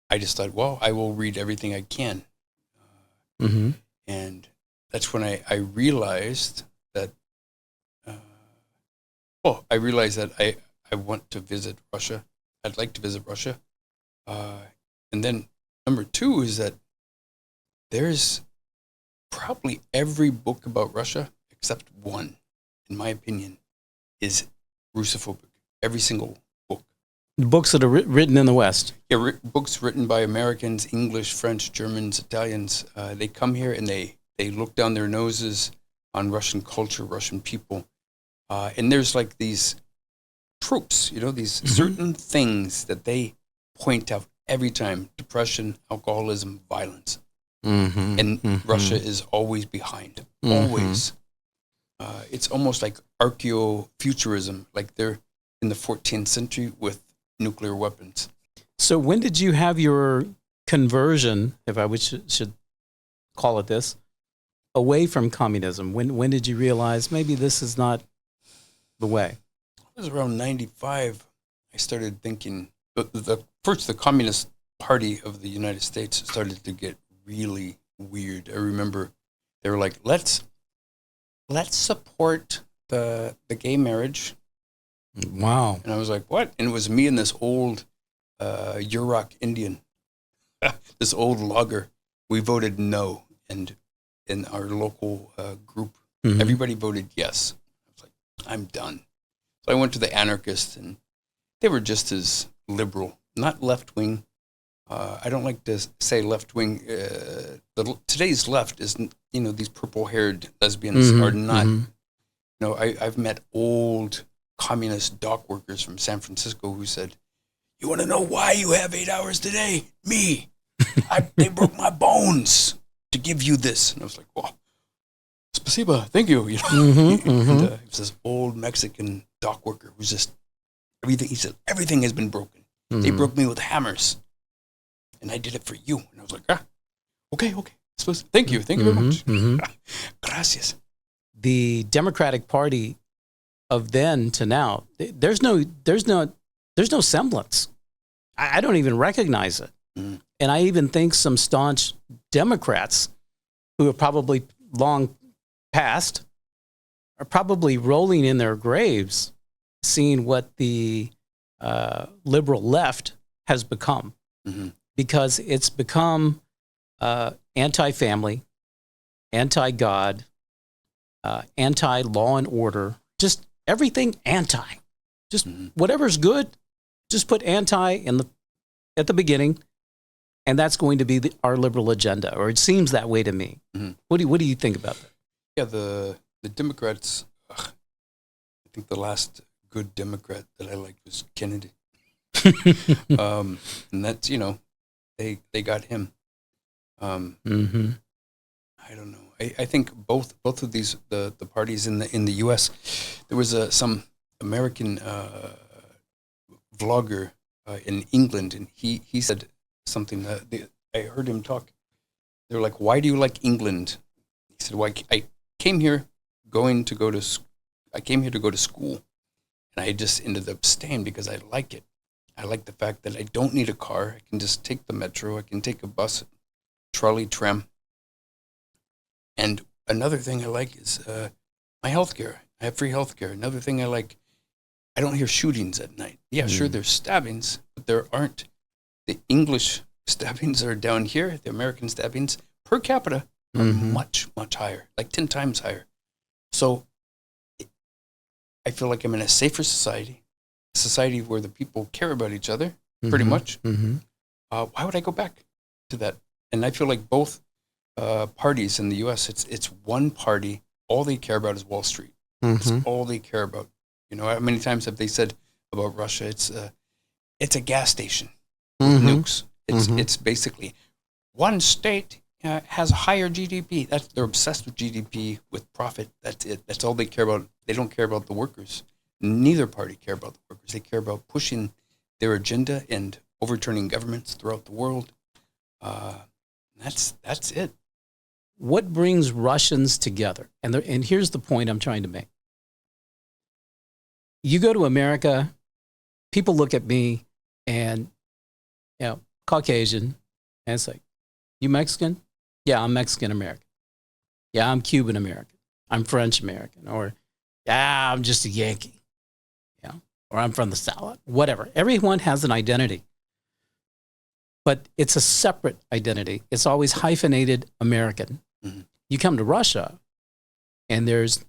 I just thought, well, I will read everything I can. And that's when I realized that, I realized that I want to visit Russia. I'd like to visit Russia. And then number two is that there's probably every book about Russia except one, in my opinion, is Russophobic. Every single book. Books that are written in the West. Yeah, books written by Americans, English, French, Germans, Italians. They come here and they look down their noses on Russian culture, Russian people. And there's like these tropes, these certain things that they point out every time: depression, alcoholism, violence. And Russia is always behind, always. It's almost like archaeofuturism, like they're in the 14th century with nuclear weapons. So when did you have your conversion, if I should call it this, away from communism? When did you realize maybe this is not the way? It was around 95. I started thinking, first the Communist Party of the United States started to get really weird. I remember they were like, let's support the gay marriage. Wow. And I was like, what? And it was me and this old Yurok Indian, this old logger. We voted no. And in our local group, everybody voted yes. I was like, I'm done. So I went to the anarchists, and they were just as liberal, not left-wing. I don't like to say left-wing. Today's left is, these purple-haired lesbians are not. I've met old communist dock workers from San Francisco who said, "You want to know why you have 8 hours today? Me. They broke my bones to give you this." And I was like, "Wow, spasiba, thank you." And, it was this old Mexican dock worker who's just everything. He said, "Everything has been broken. They broke me with hammers, and I did it for you." And I was like, okay. Thank you very much. Gracias. The Democratic Party of then to now, there's no semblance. I don't even recognize it. And I even think some staunch Democrats who are probably long past are probably rolling in their graves seeing what the liberal left has become, because it's become anti-family, anti-God, anti-law and order, just everything anti. Just whatever's good, just put anti at the beginning, and that's going to be our liberal agenda, or it seems that way to me. What do you think about that? Yeah, the Democrats. I think the last good Democrat that I liked was Kennedy, and that's they got him. I don't know. I think both of these the parties in the U.S. There was some American vlogger in England, and he said something that I heard him talk. They were like, "Why do you like England?" He said, "Well, I came here to go to school, and I just ended up staying because I like it. I like the fact that I don't need a car. I can just take the metro. I can take a bus, trolley, tram. And another thing I like is my healthcare. I have free healthcare. Another thing I like, I don't hear shootings at night. Yeah, sure, there's stabbings, but there aren't. The English stabbings are down here. The American stabbings per capita are much, much higher, like 10 times higher. So I feel like I'm in a safer society, a society where the people care about each other, pretty much. Why would I go back to that? And I feel like both parties in the U.S., it's one party. All they care about is Wall Street. That's all they care about. How many times have they said about Russia? It's a gas station. nukes. It's basically one state has a higher GDP. They're obsessed with GDP, with profit. That's it. That's all they care about. They don't care about the workers. Neither party care about the workers. They care about pushing their agenda and overturning governments throughout the world. That's it. What brings Russians together? And here's the point I'm trying to make. You go to America, people look at me and, Caucasian, and it's like, you Mexican? Yeah, I'm Mexican American. Yeah, I'm Cuban American. I'm French American. Or, yeah, I'm just a Yankee. Or I'm from the South. Whatever. Everyone has an identity. But it's a separate identity. It's always hyphenated American. Mm-hmm. You come to Russia, and there's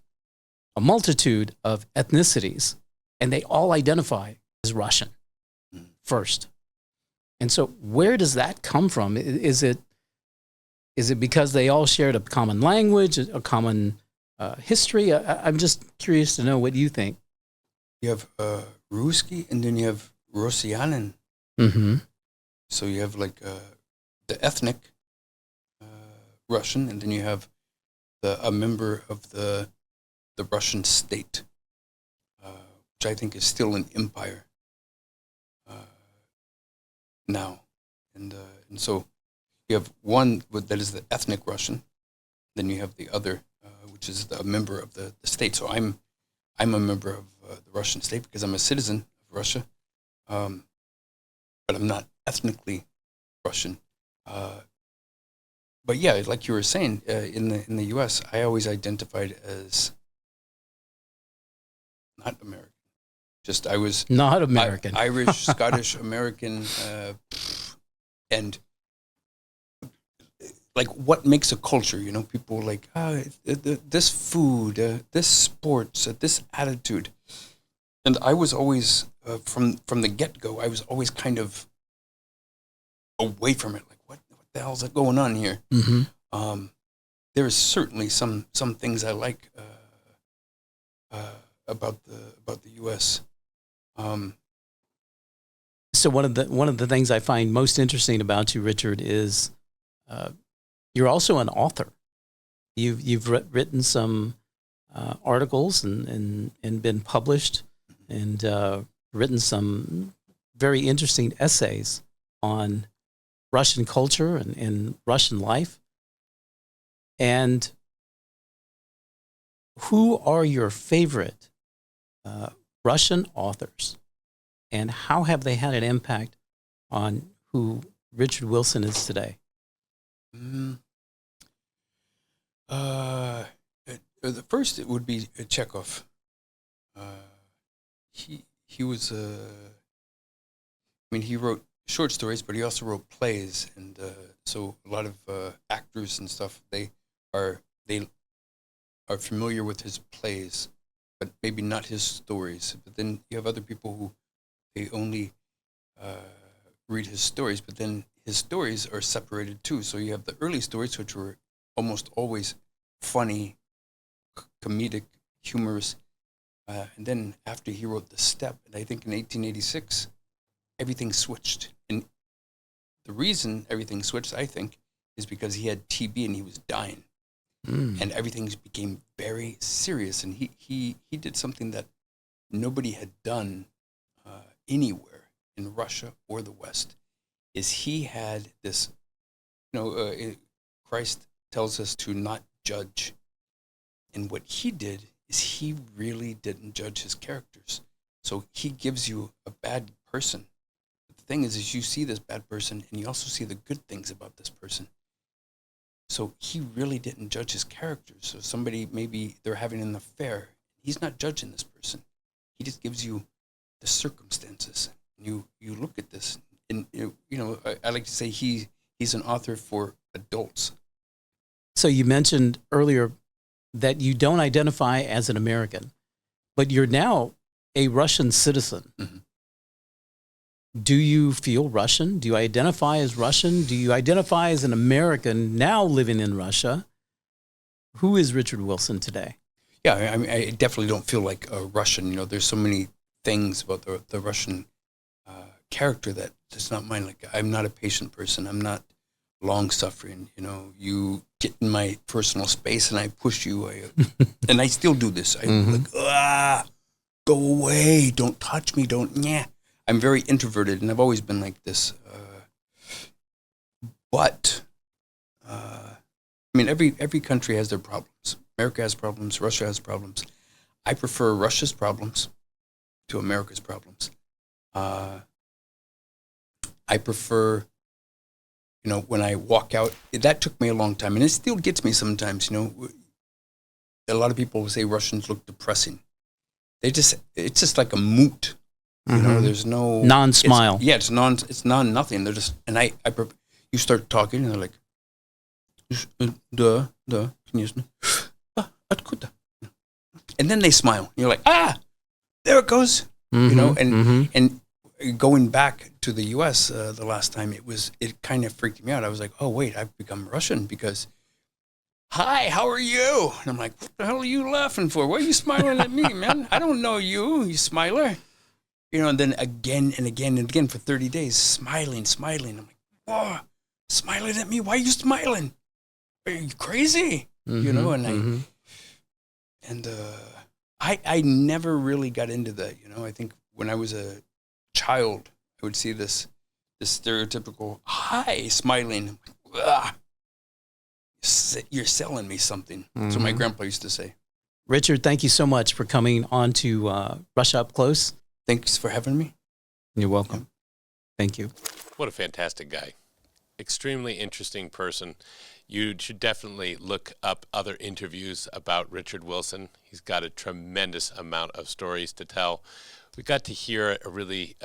a multitude of ethnicities, and they all identify as Russian first. And so where does that come from? Is it because they all shared a common language, a common history? I'm just curious to know what you think. You have Ruski, and then you have Rossianin. Mm-hmm. So you have like the ethnic Russian, and then you have a member of the Russian state, which I think is still an empire now. And so you have one that is the ethnic Russian, then you have the other, which is a member of the state. So I'm a member of the Russian state because I'm a citizen of Russia, but I'm not ethnically Russian. But yeah, like you were saying, in the U.S., I always identified as not American. Just I was not American, Irish, Scottish, American, and like what makes a culture? People like this food, this sports, this attitude, and I was always from the get-go. I was always kind of away from it. Like what the hell's going on here? Mm-hmm. There is certainly some things I like about the U.S. So one of the things I find most interesting about you, Richard, is you're also an author. You've written some articles and been published, and written some very interesting essays on Russian culture and Russian life. And who are your favorite Russian authors, and how have they had an impact on who Richard Wilson is today? The first it would be Chekhov. He was he wrote short stories, but he also wrote plays, and so a lot of actors and stuff they are familiar with his plays, but maybe not his stories. But then you have other people who they only read his stories, but then his stories are separated too. So you have the early stories, which were almost always funny, comedic, humorous, and then after he wrote The Steppe, and I think in 1886, everything switched. And the reason everything switched, I think, is because he had TB and he was dying. And everything became very serious. And he did something that nobody had done anywhere in Russia or the West, is he had this, Christ tells us to not judge. And what he did is he really didn't judge his characters. So he gives you a bad person. But the thing is you see this bad person and you also see the good things about this person. So he really didn't judge his characters. So somebody, maybe they're having an affair. He's not judging this person. He just gives you the circumstances. And you look at this, and I like to say he's an author for adults. So you mentioned earlier that you don't identify as an American, but you're now a Russian citizen. Mm-hmm. Do you feel Russian? Do you identify as Russian? Do you identify as an American now living in Russia? Who is Richard Wilson today? Yeah, I definitely don't feel like a Russian. There's so many things about the Russian character that's not mine. Like, I'm not a patient person. I'm not long suffering. You know, you get in my personal space and I push you. And I still do this. I'm like, go away. Don't touch me. Yeah. I'm very introverted and I've always been like this. But I mean, every country has their problems. America has problems. Russia has problems. I prefer Russia's problems to America's problems. I prefer, you know, when I walk out, that took me a long time, and it still gets me sometimes. You know, a lot of people will say Russians look depressing. It's just like a moot. You know, there's no non-smile. It's nothing. They're just, and you start talking, and they're like, конечно. Откуда? And then they smile. You're like, there it goes. You know, and going back to the U.S. The last time, it kind of freaked me out. I was like, oh wait, I've become Russian because, hi, how are you? And I'm like, what the hell are you laughing for? Why are you smiling at me, man? I don't know you smiler. You know, and then again and again and again for 30 days, smiling. I'm like, whoa, smiling at me? Why are you smiling? Are you crazy? You know, and I never really got into that. You know, I think when I was a child, I would see this stereotypical hi smiling. Ugh, you're selling me something. That's what my grandpa used to say. Richard, thank you so much for coming on to Russia Up Close. Thanks for having me. You're welcome. Thank you. What a fantastic guy. Extremely interesting person. You should definitely look up other interviews about Richard Wilson. He's got a tremendous amount of stories to tell. We got to hear a really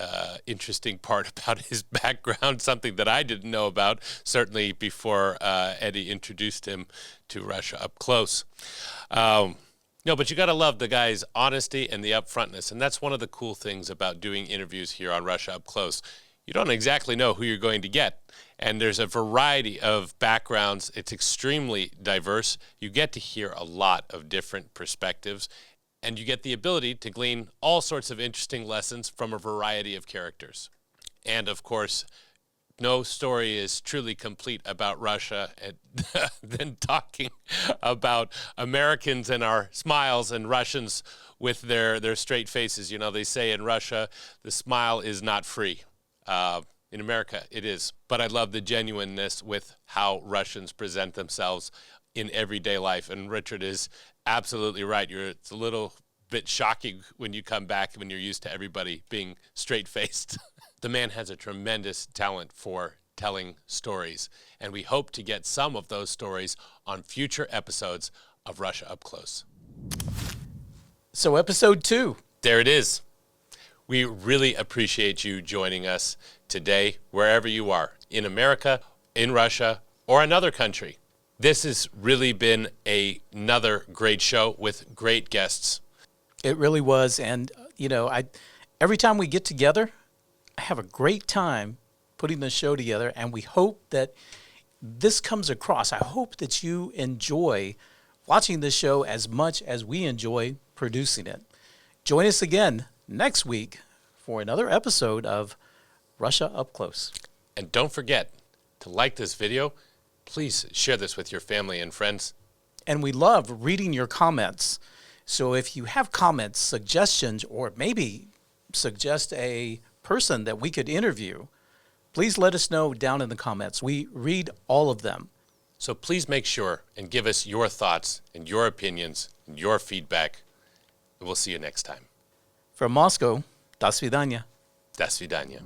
interesting part about his background, something that I didn't know about, certainly before Eddie introduced him to Russia Up Close. No, but you got to love the guy's honesty and the upfrontness, and that's one of the cool things about doing interviews here on Russia Up Close. You don't exactly know who you're going to get, and there's a variety of backgrounds. It's extremely diverse. You get to hear a lot of different perspectives, and you get the ability to glean all sorts of interesting lessons from a variety of characters. And, of course, no story is truly complete about Russia than talking about Americans and our smiles and Russians with their straight faces. You know, they say in Russia, the smile is not free. In America, it is. But I love the genuineness with how Russians present themselves in everyday life. And Richard is absolutely right. It's a little bit shocking when you come back when you're used to everybody being straight-faced. The man has a tremendous talent for telling stories, and we hope to get some of those stories on future episodes of Russia Up Close. So episode 2. There it is. We really appreciate you joining us today, wherever you are, in America, in Russia, or another country. This has really been another great show with great guests. It really was, and you know, every time we get together, I have a great time putting the show together, and we hope that this comes across. I hope that you enjoy watching the show as much as we enjoy producing it. Join us again next week for another episode of Russia Up Close. And don't forget to like this video. Please share this with your family and friends. And we love reading your comments. So if you have comments, suggestions, or maybe suggest a person that we could interview, please let us know down in the comments. We read all of them. So please make sure and give us your thoughts and your opinions and your feedback. And we'll see you next time. From Moscow, до свидания. До свидания.